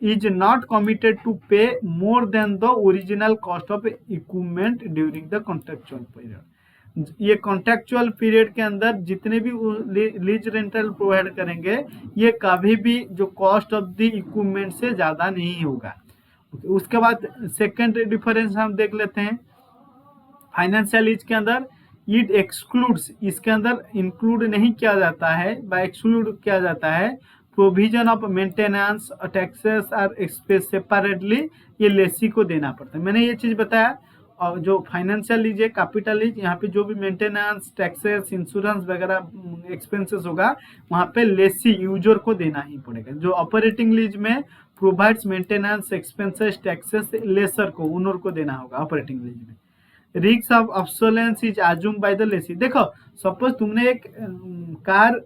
is not committed to pay more than the original cost of equipment during the contractual period। ये कॉन्ट्रेक्चुअल पीरियड के अंदर जितने भी लीज रेंटल प्रोवाइड करेंगे, ये कभी भी जो कॉस्ट ऑफ द इक्विपमेंट से ज़्यादा नहीं होगा। उसके बाद सेकंड डिफरेंस हम देख लेते हैं, फाइनेंशियल लीज के अंदर इट एक्सक्लूड्स, इसके अंदर इंक्लूड नहीं किया जाता है, बाय एक्सक्लूड किया जाता है प्रोविजन ऑफ मेंटेनेंस टैक्सेस और एक्सपेंस सेपरेटली, ये लेसी को देना पड़ता है। मैंने ये चीज़ बताया। और जो फाइनेंशियल लीज है, कैपिटल लीज, यहाँ पे जो भी मेंटेनेंस टैक्सेस इंश्योरेंस वगैरह एक्सपेंसेस होगा, वहाँ पे लेसी यूजर को देना ही पड़ेगा। जो ऑपरेटिंग लीज में provides maintenance expenses taxes lessor को, ओनर को देना होगा ऑपरेटिंग लीज में। Risk of obsolescence is assume by the lessee. देखो सपोज तुमने एक कार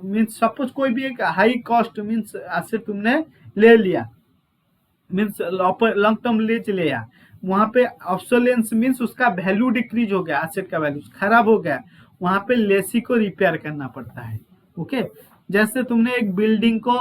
मीन्स सपोज कोई भी एक हाई कॉस्ट मीन्स एसेट तुमने ले लिया, मीन्स लॉन्ग टर्म लीज लिया, वहां पे ऑब्सोलेंस मीन्स उसका वैल्यू डिक्रीज हो गया, एसेट का वैल्यू खराब हो गया, वहां पे लेसी को रिपेयर करना पड़ता है। ओके, जैसे तुमने एक बिल्डिंग को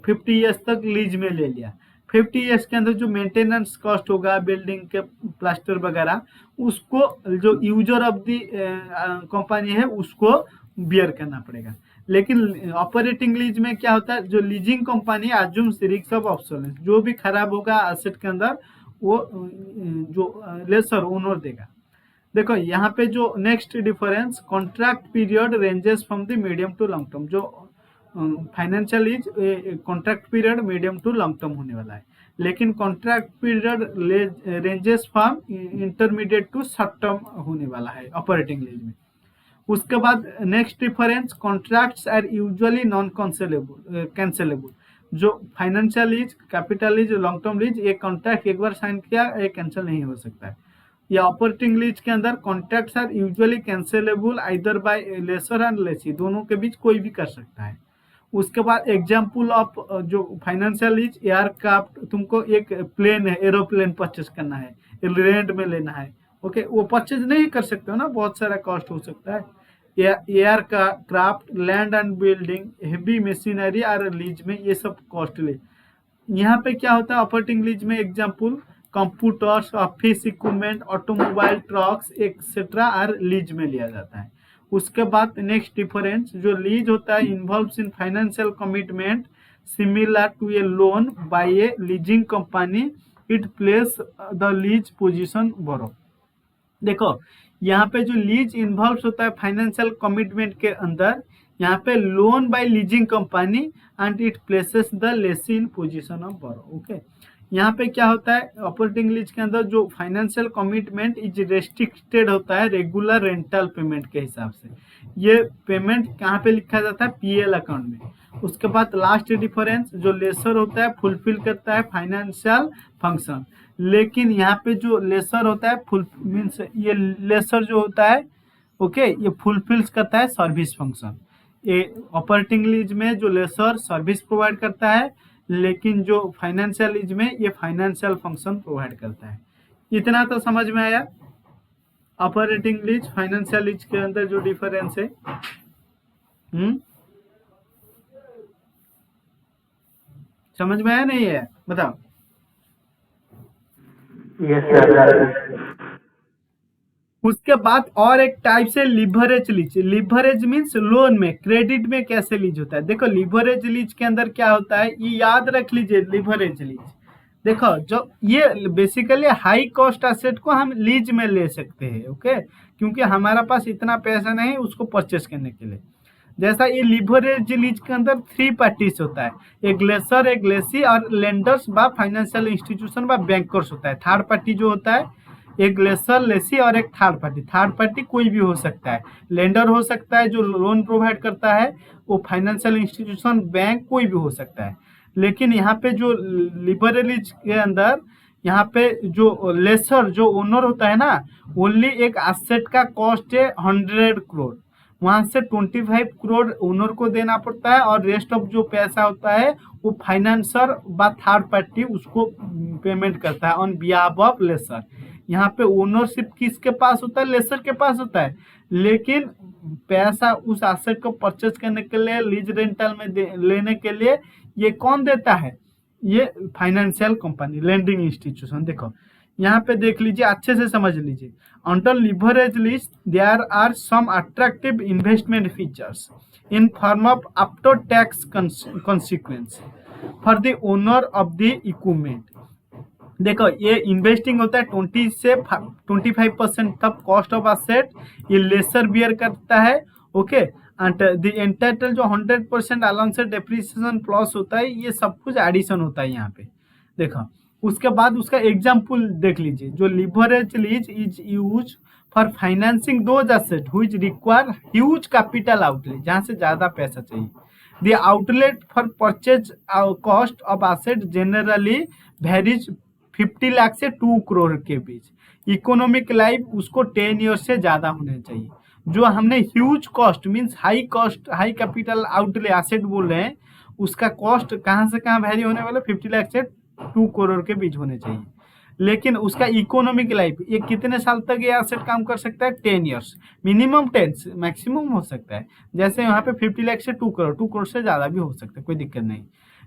50 ईयर्स तक लीज में ले लिया, 50 ईयर्स के अंदर जो मेंटेनेंस कॉस्ट होगा बिल्डिंग के प्लास्टर वगैरह, उसको जो यूजर ऑफ दी कंपनी है उसको बियर करना पड़ेगा। लेकिन ऑपरेटिंग लीज में क्या होता है, जो leasing company assumes risk of obsolescence, जो भी खराब होगा एसेट के अंदर वो जो लेसर ओनर देगा। देखो यहाँ पे जो next difference, contract period ranges from the medium to long term. जो financial lease contract period medium to long term होने वाला है, लेकिन contract period ranges from intermediate to short term होने वाला है ऑपरेटिंग लीज में। उसके बाद next difference, contracts are usually non cancellable. जो financial lease, capital lease, long term lease, ये कॉन्ट्रैक्ट एक बार साइन किया ये कैंसिल नहीं हो सकता है। या ऑपरेटिंग लीज के अंदर contracts are usually cancellable either by lessor and lessee, दोनों के बीच कोई भी कर सकता है। उसके बाद एग्जाम्पल ऑफ जो फाइनेंशियल लीज, एयरक्राफ्ट, तुमको एक प्लेन है, एरोप्लेन परचेज करना है, रेंट में लेना है, ओके, वो परचेज नहीं कर सकते हो ना, बहुत सारा कॉस्ट हो सकता है। Aircraft, land and building, heavy machinery और लीज में ये सब कॉस्टली। यहाँ पे क्या होता है ऑपरेटिंग लीज में, example computers, office equipment, automobile, trucks etcetera और लीज में लिया जाता है। उसके बाद नेक्स्ट डिफरेंस, जो लीज होता है involves in financial commitment similar to a loan by a leasing company, it place the lease position borrow. देखो यहाँ पे जो लीज इन्वॉल्व होता है फाइनेंशियल कमिटमेंट के अंदर, यहाँ पे loan by leasing company and it places the lessee in position of borrow. Okay, यहाँ पे क्या होता है ऑपरेटिंग लीज के अंदर, जो फाइनेंशियल कमिटमेंट इज रेस्ट्रिक्टेड होता है रेगुलर रेंटल पेमेंट के हिसाब से। ये पेमेंट कहाँ पे लिखा जाता है, पीएल अकाउंट में। उसके बाद लास्ट डिफरेंस, जो लेसर होता है फुलफिल करता है फाइनेंशियल फंक्शन, लेकिन यहाँ पे जो लेसर होता है फुल मीन्स ये लेसर जो होता है, ओके, ये फुलफिल्स करता है सर्विस फंक्शन। ये ऑपरेटिंग लीज में जो लेसर सर्विस प्रोवाइड करता है, लेकिन जो फाइनेंशियल लीज में ये फाइनेंशियल फंक्शन प्रोवाइड करता है। इतना तो समझ में आया ऑपरेटिंग लीज फाइनेंशियल लीज के अंदर जो डिफरेंस है। समझ में आया नहीं है, बताओ। Yes sir. उसके बाद और एक टाइप से leverage lease. Leverage means loan में, क्रेडिट में कैसे लीज होता है। देखो लिवरेज लीज के अंदर क्या होता है, ये याद रख लीजिए। लिवरेज लीज देखो, जो ये बेसिकली हाई कॉस्ट एसेट को हम लीज में ले सकते हैं, ओके, क्योंकि हमारा पास इतना पैसा नहीं उसको परचेस करने के लिए। जैसा ये लिवरेज लीज के अंदर 3 पार्टीज होता है, एक लेसर, एक लेसी और लेंडर्स बा फाइनेंशियल इंस्टीट्यूशन बा बैंकर्स होता है। थर्ड पार्टी जो होता है एक लेसर, लेसी और एक थर्ड पार्टी। थर्ड पार्टी कोई भी हो सकता है, लेंडर हो सकता है जो लोन प्रोवाइड करता है, वो फाइनेंशियल इंस्टीट्यूशन, बैंक, कोई भी हो सकता है। लेकिन यहाँ पे जो लिबरलीज के अंदर यहाँ पे जो लेसर जो ओनर होता है ना, ओनली एक एसेट का कॉस्ट है 100 करोड़, वहां से 25 करोड़ ओनर को देना पड़ता है और रेस्ट ऑफ जो पैसा होता है वो फाइनेंसर बा थर्ड पार्टी उसको पेमेंट करता है ऑन बिहाफ ऑफ लेसर। यहाँ पे ओनरशिप किसके पास होता है? लेसर के पास होता है, लेकिन पैसा उस एसेट को परचेज करने के लिए, लीज रेंटल में लेने के लिए ये कौन देता है? ये फाइनेंशियल कंपनी, लेंडिंग इंस्टीट्यूशन। देखो यहाँ पे देख लीजिए, अच्छे से समझ लीजिए। Under leverage lease there are some attractive investment features in form of after tax consequence for the owner of the equipment. देखो ये इन्वेस्टिंग होता है 20 से 25% तक कॉस्ट ऑफ एसेट, ये लेसर बियर करता है। ओके, एंड द एंटाइटल जो 100% अलाउंस से डेप्रिसिएशन प्लस होता है, ये सब कुछ एडिशन होता है यहाँ पे। देखो उसके बाद उसका एग्जाम्पल देख लीजिए, जो leverage lease is use for financing those asset which require huge capital outlay, जहाँ से ज्यादा पैसा चाहिए। The outlet for purchase cost of asset generally varies 50 lakh से 2 करोड़ के बीच। इकोनॉमिक लाइफ उसको 10 ईयर से ज्यादा होना चाहिए। जो हमने huge cost means high cost, high capital outlay asset बोल रहे हैं, उसका कॉस्ट कहाँ से कहाँ वैरी होने वाला? 50 लाख से 2 करोड़ के बीच होने चाहिए। लेकिन उसका इकोनॉमिक लाइफ, ये कितने साल तक ये एसेट काम कर सकता है? 10 ईयर्स, मिनिमम 10, मैक्सिमम हो सकता है। जैसे यहाँ पे 50 लाख से 2 करोड़, 2 करोड़ से ज्यादा भी हो सकता है, कोई दिक्कत नहीं।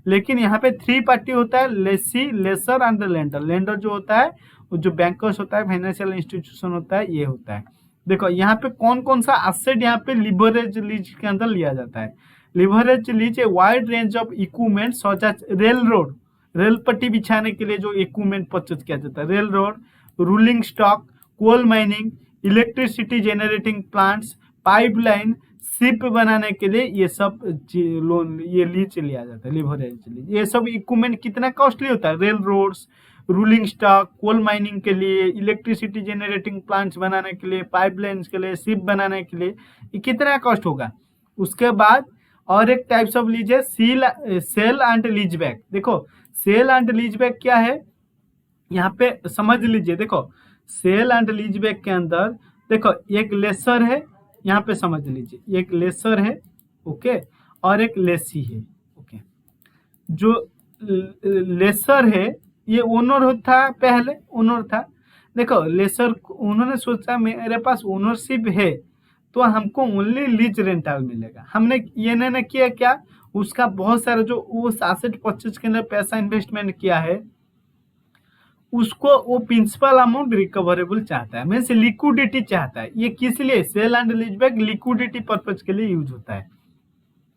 लेकिन यहाँ पे 3 पार्टी होता है, lessee, lessor and lender. Lender जो होता है वो जो बैंकर्स होता है, फाइनेंशियल इंस्टीट्यूशन होता है, ये होता है। देखो यहाँ पे कौन कौन सा एसेट यहाँ पे लिवरेज लीज के अंदर लिया जाता है। Leverage lease a wide range of equipment such as rail road, rail पट्टी बिछाने के लिए जो इक्विपमेंट परचेज किया जाता है, rail road, rolling stock, coal mining, electricity generating plants, pipeline, ship बनाने के लिए, ये सब लोन, ये लीज लिया जाता है, लिवरेज लीज। ये सब इक्विपमेंट कितना कॉस्टली होता है? Rail roads, rolling stock, coal mining के लिए, इलेक्ट्रिसिटी जनरेटिंग प्लांट्स बनाने के लिए, पाइपलाइंस के लिए, शिप बनाने के लिए, ये कितना कॉस्ट होगा? उसके बाद और एक टाइप्स ऑफ लीज है सेल एंड लीज बैक। देखो सेल एंड लीज बैक क्या है यहाँ पे समझ लीजिए। देखो सेल एंड लीज बैक के अंदर देखो एक लेसर है, यहाँ पे समझ लीजिए, एक लेसर है, ओके, और एक लेसी है। ओके, जो लेसर है ये ओनर होता, पहले ओनर था। देखो लेसर, उन्होंने सोचा मेरे पास ओनरशिप है तो हमको ओनली लीज रेंटल मिलेगा। हमने ये नहीं किया क्या, उसका बहुत सारा जो उस एसेट परचेज के अंदर पैसा इन्वेस्टमेंट किया है, उसको वो प्रिंसिपल अमाउंट रिकवरेबल चाहता है, मीन्स लिक्विडिटी चाहता है। ये किस लिए? Sale and lease back liquidity purpose के लिए यूज होता है।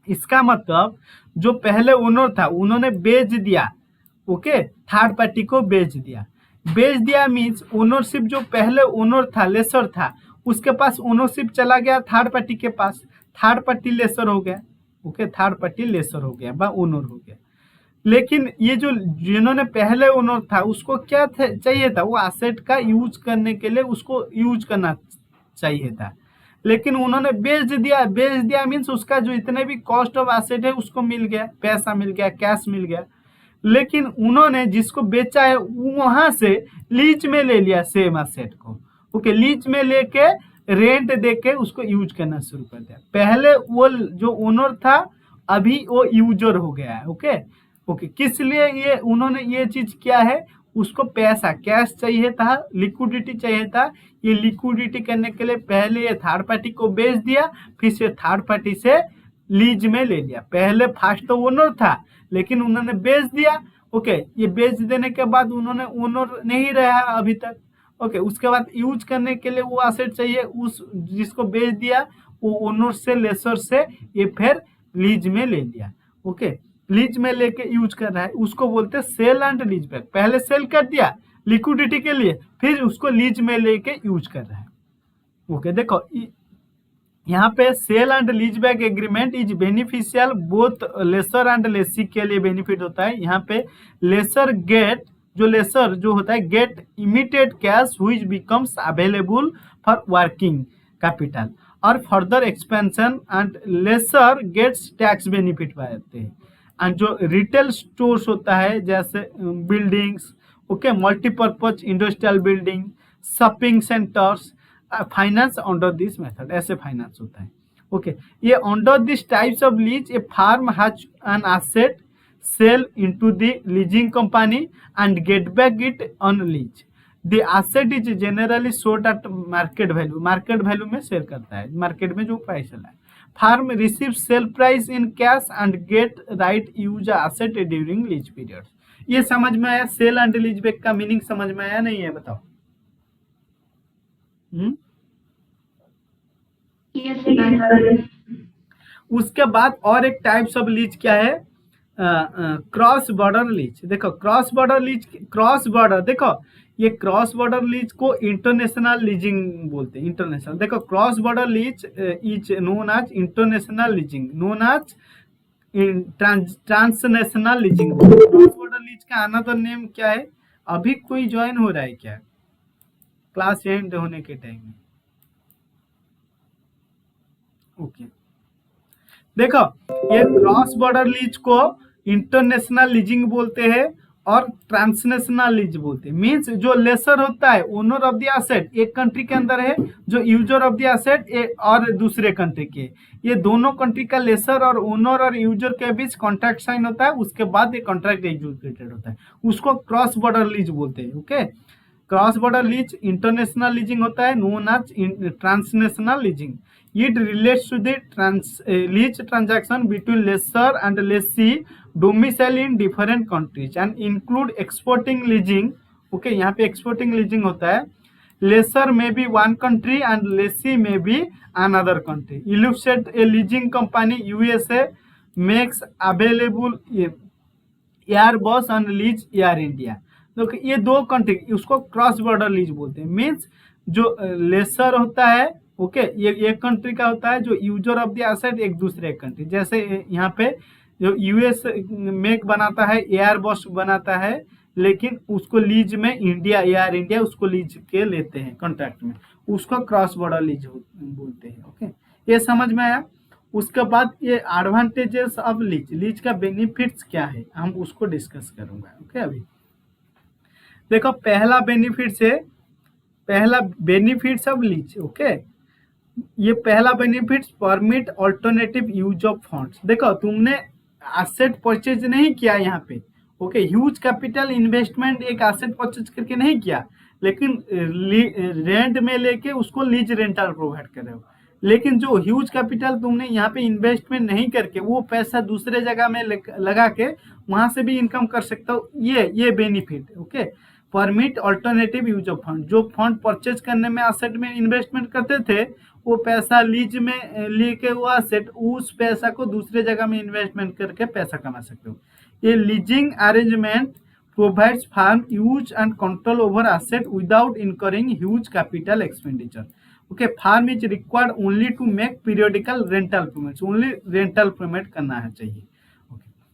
इसका मतलब जो पहले ओनर था उन्होंने बेच दिया, ओके, थर्ड पार्टी को बेच दिया। बेच दिया मीन्स ओनरशिप जो पहले ओनर था, लेसर था, उसके पास ओनरशिप चला गया थर्ड पार्टी के पास, थर्ड पार्टी लेसर हो गया। ओके, थर्ड पार्टी लेसर हो गया बा ओनर हो गया। लेकिन ये जो जिन्होंने पहले ओनर था उसको क्या चाहिए था? वो एसेट का यूज करने के लिए उसको यूज करना चाहिए था, लेकिन उन्होंने बेच दिया। बेच दिया मीन्स उसका जो इतने भी कॉस्ट ऑफ एसेट है उसको मिल गया, पैसा मिल गया, कैश मिल गया। लेकिन उन्होंने जिसको बेचा है वहां से लीज में ले लिया सेम एसेट को। ओके, लीज में लेके रेंट देके उसको यूज करना शुरू कर दिया। पहले वो जो ओनर था अभी वो यूजर हो गया है। ओके ओके, किस लिए ये उन्होंने ये चीज किया है? उसको पैसा, कैश चाहिए था, लिक्विडिटी चाहिए था। ये लिक्विडिटी करने के लिए पहले ये थर्ड पार्टी को बेच दिया, फिर से थर्ड पार्टी से लीज में ले लिया। पहले फर्स्ट तो ओनर था लेकिन उन्होंने बेच दिया। ओके, ये बेच देने के बाद उन्होंने ओनर नहीं रहा अभी तक। ओके, उसके बाद यूज करने के लिए वो एसेट चाहिए, उस जिसको बेच दिया वो ओनर से, लेसर से ये फिर लीज में ले लिया। ओके, लीज में लेके यूज कर रहा है, उसको बोलते हैं सेल एंड लीज बैक। पहले सेल कर दिया लिक्विडिटी के लिए, फिर उसको लीज में लेके यूज कर रहा है। ओके, देखो यहाँ पे sale and lease back agreement is beneficial both lessor and lessee के लिए बेनिफिट होता है। यहाँ पे लेसर गेट जो लेसर जो होता है get immediate cash which becomes available for working capital और further expansion and lessor gets tax benefit पाते हैं। एंड जो रिटेल स्टोर्स होता है जैसे buildings okay multipurpose industrial building shopping centres finance under this method ऐसे फाइनेंस होता है ओके। ये under this types of lease a firm has an asset sale into the leasing company and get back it on lease. The asset is generally sold at market value में sale करता है market में जो price चला है। Firm receive sale price in cash and get right use asset during lease period. ये समझ में आया सेल एंड लीज बैक का मीनिंग समझ में आया नहीं है बताओ। उसके बाद और एक टाइप्स ऑफ लीज क्या है क्रॉस बॉर्डर लीज। देखो क्रॉस बॉर्डर देखो ये क्रॉस बॉर्डर लीज को इंटरनेशनल लीजिंग बोलते हैं। इंटरनेशनल देखो cross border lease is known as international leasing known as transnational leasing. Cross border lease का अनदर नेम क्या है? अभी कोई ज्वाइन हो रहा है क्या क्लास एंड होने के टाइम में? ओके देखो ये क्रॉस बॉर्डर लीज को इंटरनेशनल लीजिंग बोलते हैं और ट्रांसनेशनल लीज बोलते हैं। मींस जो लेसर होता है ओनर ऑफ द एसेट एक कंट्री के अंदर है, जो यूजर ऑफ द एसेट और दूसरे कंट्री के, ये दोनों कंट्री का लेसर और ओनर और यूजर के बीच कॉन्ट्रैक्ट साइन होता है, उसके बाद ये कॉन्ट्रैक्ट एग्जीक्यूटेड होता है, उसको क्रॉस बॉर्डर लीज बोलते हैं। Okay cross border lease international leasing होता है known as transnational leasing. It relates to the lease transaction between lessor and lessee domicile in different countries and include exporting leasing। Okay, यहाँ पे exporting leasing होता है। Lessor may be one country and lessee may be another country। Illustrate a leasing company USA makes available Airbus and lease Air India। तो ये दो country उसको cross border lease बोलते हैं। मीन्स जो लेसर होता है ओके ये एक कंट्री का होता है, जो यूजर ऑफ द एसेट एक दूसरे कंट्री, जैसे यहाँ पे जो यूएस मेक बनाता है एयरबस बनाता है, लेकिन उसको लीज में इंडिया एयर इंडिया उसको लीज के लेते हैं कॉन्ट्रैक्ट में, उसको क्रॉस बॉर्डर लीज बोलते हैं। ओके ये समझ में आया। उसके बाद ये एडवांटेजेस ऑफ लीज, लीज का बेनिफिट्स क्या है हम उसको डिस्कस करूंगा। ओके अभी देखो पहला बेनिफिट्स ऑफ लीज। ओके ये पहला benefits permit alternative use of funds. देखो तुमने एसेट परचेज नहीं किया यहाँ पे ओके ह्यूज कैपिटल इन्वेस्टमेंट एक एसेट परचेज करके नहीं किया, लेकिन रेंट में लेके उसको लीज रेंटल प्रोवाइड कर रहे हो। लेकिन जो ह्यूज कैपिटल तुमने यहाँ पे इन्वेस्टमेंट नहीं करके वो पैसा दूसरे जगह में लगा के वहां से भी इनकम कर सकता हो, ये benefit. Okay permit alternative use of fund, जो फंड परचेज करने में एसेट में इन्वेस्टमेंट करते थे वो पैसा लीज में लेके वो एसेट उस पैसा को दूसरे जगह में इन्वेस्टमेंट करके पैसा कमा सकते हो। ये leasing arrangement provides firm use and control over asset without incurring huge capital expenditure. Okay firm is required only to make periodical rental payments, only rental payment करना है चाहिए।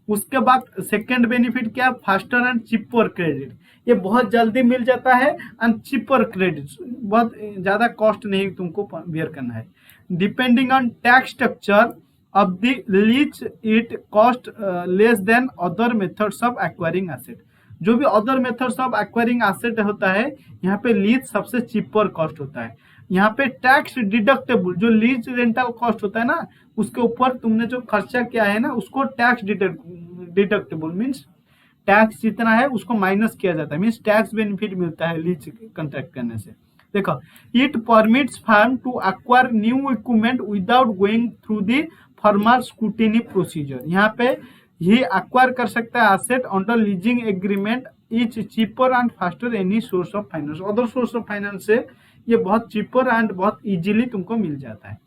उसके बाद सेकेंड बेनिफिट क्या? फास्टर एंड चीपर क्रेडिट, ये बहुत जल्दी मिल जाता है एंड चीपर क्रेडिट, बहुत ज़्यादा कॉस्ट नहीं तुमको बेयर करना है। Depending on tax structure of the lease it cost less than other methods of acquiring asset. जो भी other methods of acquiring asset होता है यहाँ पे लीज सबसे चीपर कॉस्ट होता है। यहाँ पे टैक्स डिडक्टेबल, जो लीज रेंटल कॉस्ट होता है ना उसके ऊपर तुमने जो खर्चा किया है ना उसको टैक्स डिडक्टेबल मीन्स टैक्स जितना है उसको माइनस किया जाता है, मीन्स टैक्स बेनिफिट मिलता है लीज कॉन्ट्रैक्ट करने से। देखो it permits firm to acquire new equipment without going through the formal scrutiny procedure. यहाँ पे ही एक्वायर कर सकता है asset under leasing agreement is cheaper and faster any source of finance. Other source of finance से ये बहुत cheaper and बहुत इजीली तुमको मिल जाता है।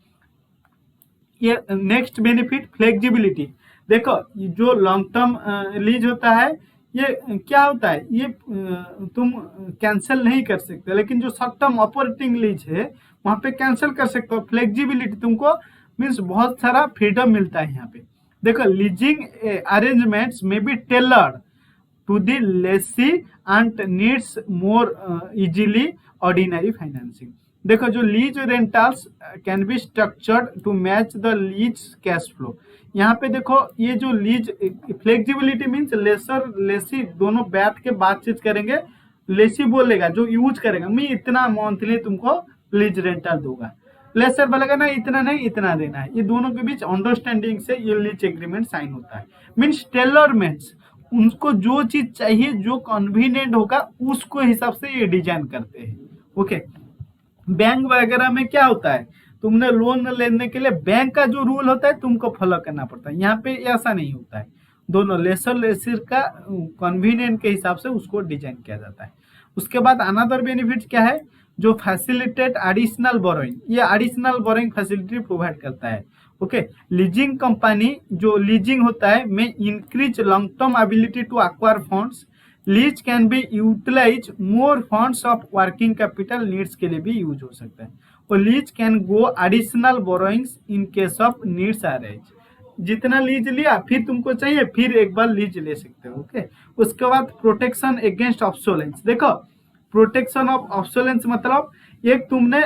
ये नेक्स्ट बेनिफिट फ्लेक्सिबिलिटी। देखो जो लॉन्ग टर्म लीज होता है ये क्या होता है, ये तुम कैंसिल नहीं कर सकते, लेकिन जो शॉर्ट टर्म ऑपरेटिंग लीज है वहां पे कैंसिल कर सकते हो। फ्लेक्सिबिलिटी, तुमको मीन्स बहुत सारा फ्रीडम मिलता है यहाँ पे। देखो, लीजिंग अरेंजमेंट्स में be tailored to the lessee and needs more easily ordinary financing। देखो, जो lease rentals can be structured to match the lease cash flow. यहाँ पे देखो, ये जो lease flexibility means lessor lessee दोनों बैठ के बातचीत करेंगे। लेसी बोलेगा, जो यूज करेगा, मैं इतना मंथली तुमको लीज रेंटल दूंगा, लेसर बोलेगा ना इतना नहीं इतना देना है। ये दोनों के बीच अंडरस्टैंडिंग से ये लीज एग्रीमेंट साइन होता है। मीन्स टेलरमेंट्स, उनको जो चीज चाहिए, जो कन्वीनियंट होगा, उसको हिसाब से ये डिजाइन करते हैं। ओके, बैंक वगैरह में क्या होता है, तुमने लोन लेने के लिए बैंक का जो रूल होता है तुमको फॉलो करना पड़ता है। यहाँ पे ऐसा नहीं होता है, दोनों लेसर लेसर का कन्वीनियंट के हिसाब से उसको डिजाइन किया जाता है। उसके बाद अनदर बेनिफिट क्या है, जो फैसिलिटेट एडिशनल बोरोइंग, ये एडिशनल बोरोइंग फैसिलिटी प्रोवाइड करता है। ओके, लीजिंग कंपनी जो लीजिंग होता है में increase long term ability to acquire funds. Lease can be utilize more funds of working capital needs के लिए भी यूज हो सकता है। और lease can go additional borrowings in case of needs arise. जितना लीज लिया, फिर तुमको चाहिए फिर एक बार लीज ले सकते हो। ओके, उसके बाद प्रोटेक्शन अगेंस्ट ऑब्सोलेंस। देखो, प्रोटेक्शन ऑफ ऑब्सोलेंस मतलब एक तुमने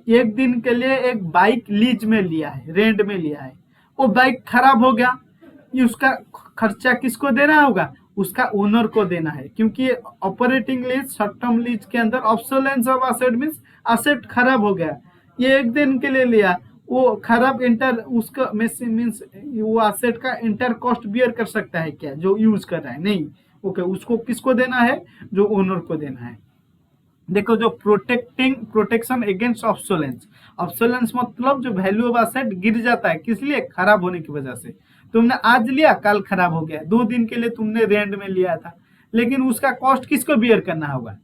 एक दिन के लिए एक बाइक लीज में लिया है, रेंट में लिया है, वो बाइक खराब हो गया, ये उसका खर्चा किसको देना होगा, उसका ओनर को देना है। क्योंकि operating lease short term lease के अंदर obsolescence of asset means asset खराब हो गया, ये एक दिन के लिए लिया, वो खराब इंटर उसका मीन्स वो एसेट का इंटर कॉस्ट बियर कर सकता है क्या, जो यूज कर रहा है, नहीं। ओके, उसको किसको देना है, जो ओनर को देना है। देखो, जो प्रोटेक्शन अगेंस्ट ऑब्सोलेंस, ऑब्सोलेंस मतलब जो वैल्यू ऑफ एसेट गिर जाता है, किस लिए, खराब होने की वजह से। तुमने आज लिया, कल खराब हो गया, 2 दिन के लिए तुमने रेंट में लिया था, लेकिन उसका कॉस्ट किसको बियर करना होगा,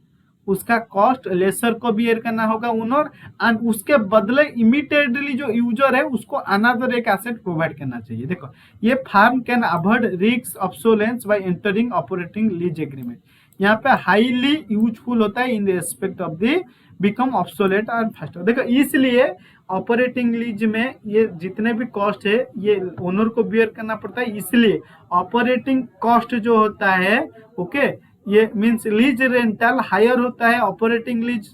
उसका कॉस्ट लेसर को बियर करना होगा, ओनर, एंड उसके बदले इमीडिएटली जो यूजर है उसको अनदर एक एसेट प्रोवाइड करना चाहिए। देखो, ये firm can avoid risk obsolescence by entering operating lease agreement. यहाँ पे हाईली यूजफुल होता है in respect of the become obsolete and faster. देखो, इसलिए ऑपरेटिंग लीज में ये जितने भी कॉस्ट है ये ओनर को बियर करना पड़ता है। इसलिए ऑपरेटिंग कॉस्ट जो होता है, ओके, ये मींस लीज रेंटल हायर होता है ऑपरेटिंग लीज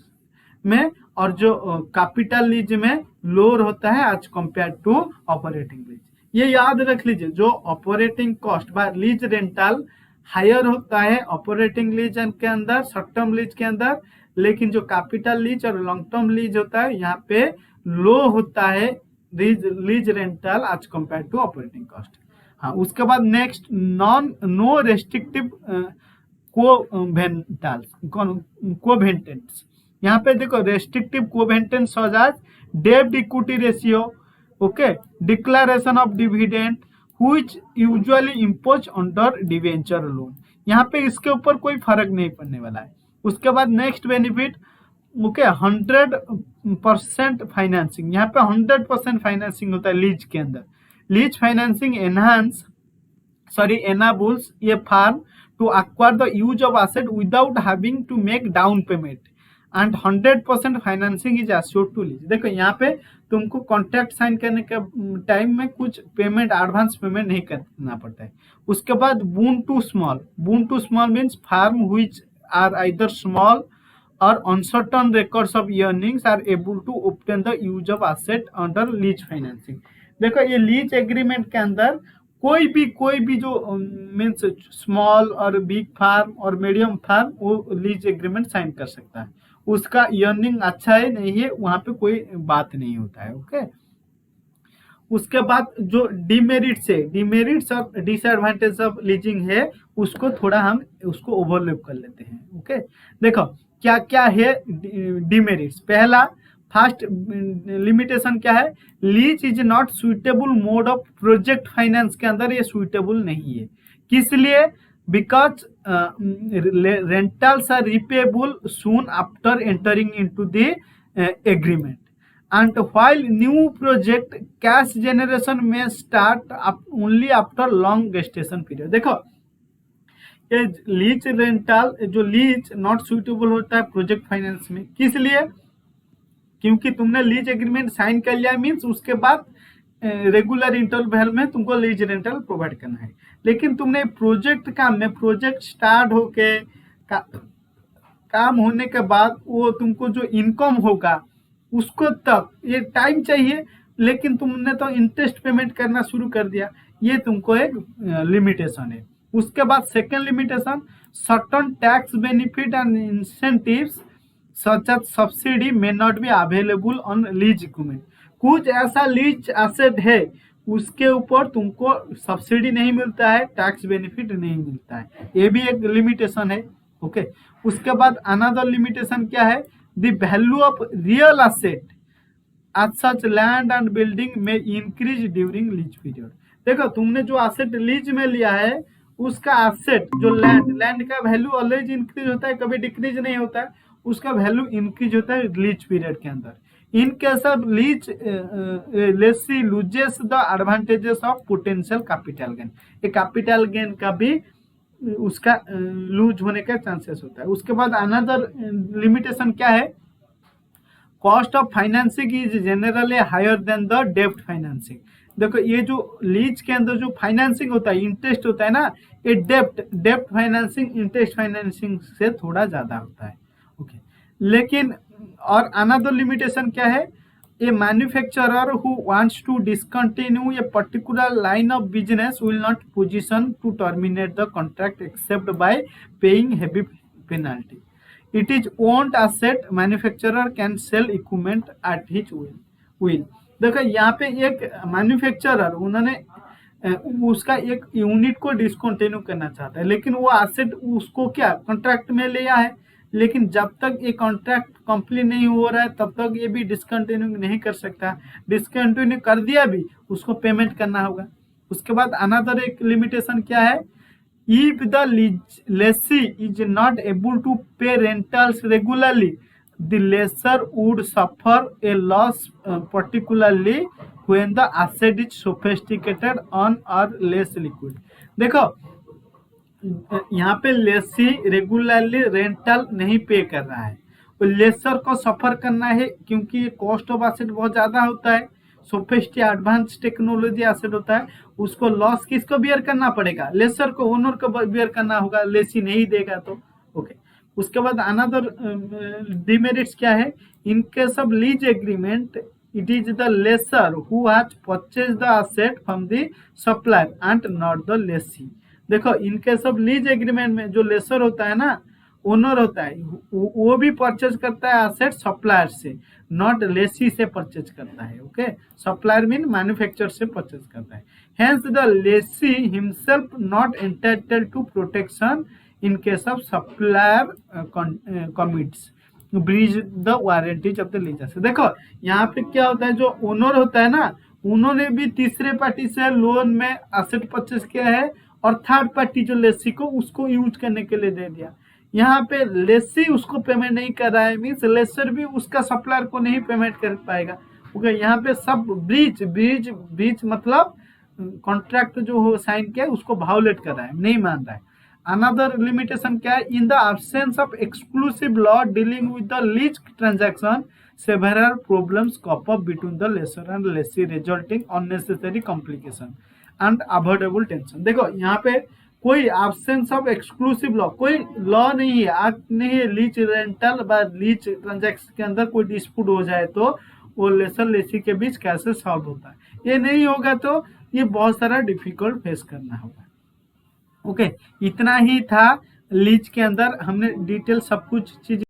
में, और जो कैपिटल लीज में लोअर होता है as compare to operating lease. ये याद रख लीजिए, जो operating cost by lease rental higher होता है ऑपरेटिंग लीज के अंदर, शॉर्ट टर्म लीज के अंदर, लेकिन जो कैपिटल लीज और लॉन्ग टर्म लीज होता है यहाँ पे लो होता है lease rental as compare to operating cost. हाँ, उसके बाद नेक्स्ट नो रेस्ट्रिक्टिव कोवेंटेंट्स। यहाँ पे देखो, रेस्ट्रिक्टिव कोवेंटेंट्स हो जाए डेब्ट equity ratio, okay, declaration of dividend which usually impose under debenture loan. यहाँ पे इसके ऊपर कोई फर्क नहीं पड़ने वाला है। उसके बाद नेक्स्ट बेनिफिट, ओके, 100% फाइनेंसिंग। यहाँ पे 100% फाइनेंसिंग होता है लीज के अंदर। Lease financing enables a firm to acquire the use of asset without having to make down payment and 100% financing is assured to lease. देखो, यहाँ पे तुमको कॉन्ट्रैक्ट साइन करने के टाइम में कुछ पेमेंट, एडवांस पेमेंट नहीं करना पड़ता है। उसके बाद boon to small means firm which are either small और uncertain records of earnings are able to obtain the use of asset under lease financing. देखो, ये लीज एग्रीमेंट के अंदर कोई भी जो मीन्स स्मॉल और बिग फार्म और मीडियम फार्म वो लीज एग्रीमेंट साइन कर सकता है। उसका अर्निंग अच्छा है नहीं है, वहां पे कोई बात नहीं होता है। ओके, उसके बाद जो डिमेरिट्स और डिसएडवांटेज ऑफ लीजिंग है, उसको थोड़ा हम उसको ओवरलैप कर लेते हैं। ओके, देखो क्या क्या है डिमेरिट्स। पहला, फर्स्ट लिमिटेशन क्या है, lease is not suitable mode of project finance के अंदर ये सुइटेबल नहीं है। किस लिए, because rentals are repayable soon after entering into the agreement, and while new project cash generation may start only after long gestation period। देखो, ये lease rental, जो लीज नॉट सुइटेबल होता है प्रोजेक्ट फाइनेंस में, किस लिए? क्योंकि तुमने लीज एग्रीमेंट साइन कर लिया, मीन्स उसके बाद रेगुलर इंटरवल में तुमको लीज रेंटल प्रोवाइड करना है। लेकिन तुमने प्रोजेक्ट काम में, प्रोजेक्ट स्टार्ट होके काम होने के बाद वो तुमको जो इनकम होगा उसको तक ये टाइम चाहिए, लेकिन तुमने तो इंटरेस्ट पेमेंट करना शुरू कर दिया, ये तुमको एक लिमिटेशन है। उसके बाद second limitation, certain tax benefit and incentives such as subsidy may not be available on lease equipment. कुछ ऐसा लीज एसेट है उसके ऊपर तुमको सब्सिडी नहीं मिलता है, टैक्स बेनिफिट नहीं मिलता है, ये भी एक लिमिटेशन है। ओके, उसके बाद अनदर लिमिटेशन क्या है? The value of real asset as such land and building में इंक्रीज ड्यूरिंग लीज पीरियड। देखो, तुमने जो एसेट लीज में लिया है उसका एसेट जो लैंड का वैल्यू ऑलवेज इंक्रीज होता है, कभी डिक्रीज नहीं होता है, उसका वैल्यू इंक्रीज होता है लीज पीरियड के अंदर। In case of lease lessee loses the advantages of potential capital gain, ये कैपिटल गेन का भी उसका लूज होने का चांसेस होता है। उसके बाद अनदर लिमिटेशन क्या है? Cost of financing is generally higher than the डेब्ट फाइनेंसिंग। देखो, ये जो लीज के अंदर जो फाइनेंसिंग होता है, इंटरेस्ट होता है ना, ये डेब्ट फाइनेंसिंग इंटरेस्ट फाइनेंसिंग से थोड़ा ज्यादा होता है। ओके, लेकिन और अनदर लिमिटेशन क्या है? A manufacturer who wants to discontinue a particular line of business will not position to terminate the contract except by paying heavy penalty. It is owned asset, manufacturer can sell equipment at his will। देखो, यहाँ पे एक manufacturer उन्होंने उसका एक unit को discontinue करना चाहता है, लेकिन वो एसेट उसको क्या कॉन्ट्रैक्ट में लिया है, लेकिन जब तक ये कॉन्ट्रैक्ट कंप्लीट नहीं हो रहा है तब तक ये भी डिसकंटिन्यू नहीं कर सकता। डिसकंटिन्यू कर दिया भी, उसको पेमेंट करना होगा। उसके बाद अनदर एक लिमिटेशन क्या है? If the lessee is not able to pay rentals regularly, the lessor would suffer a loss, particularly when the asset is sophisticated on or less liquid। देखो, यहाँ पे लेसी रेगुलरली रेंटल नहीं पे कर रहा है, तो लेसर को सफर करना है, क्योंकि ये कॉस्ट ऑफ एसेट बहुत ज्यादा होता है, सोफिस्टिक एडवांस टेक्नोलॉजी एसेट होता है, उसको लॉस किसको बियर करना पड़ेगा? लेसर को, ओनर को बियर करना होगा, लेसी नहीं देगा तो। ओके, उसके बाद अनदर डिमेरिट्स क्या है? In case of lease agreement it is the lessor who has purchase the asset from the supplier and not the lessee. देखो, in case of lease agreement में जो लेसर होता है ना, ओनर होता है, वो भी परचेज करता है एसेट सप्लायर से, नॉट लेसी से परचेज करता है। ओके, सप्लायर मीन मैन्युफैक्चरर से परचेज करता है। Hence the lessee himself not entitled to protection in case of supplier commits breach the warranties of the lease. देखो, यहाँ पे क्या होता है, जो ओनर होता है ना, उन्होंने भी तीसरे पार्टी से लोन में एसेट परचेज किया है और थर्ड पार्टी जो लेसी को उसको यूज करने के लिए दे दिया। यहाँ पे लेसी उसको पेमेंट नहीं कर रहा है, मीन्स लेसर भी उसका सप्लायर को नहीं पेमेंट कर पाएगा। ओके, यहाँ पे सब ब्रीच मतलब कॉन्ट्रैक्ट जो हो साइन किया है उसको वायोलेट कर रहा है, नहीं मान रहा है। अनदर लिमिटेशन क्या है? In the absence of exclusive law dealing with the lease transaction several problems crop up between the lessor and lessee resulting unnecessary complication and avoidable tension। देखो, यहाँ पे कोई एब्सेंस ऑफ एक्सक्लूसिव लॉ, कोई law नहीं है, act नहीं है, lease rental व लीज ट्रांजैक्शन के अंदर कोई डिस्प्यूट हो जाए तो वो लेसर लेसी के बीच कैसे सॉल्व होता है, ये नहीं होगा तो ये बहुत सारा डिफिकल्ट फेस करना होगा। ओके, इतना ही था लीज के अंदर, हमने डिटेल सब कुछ चीज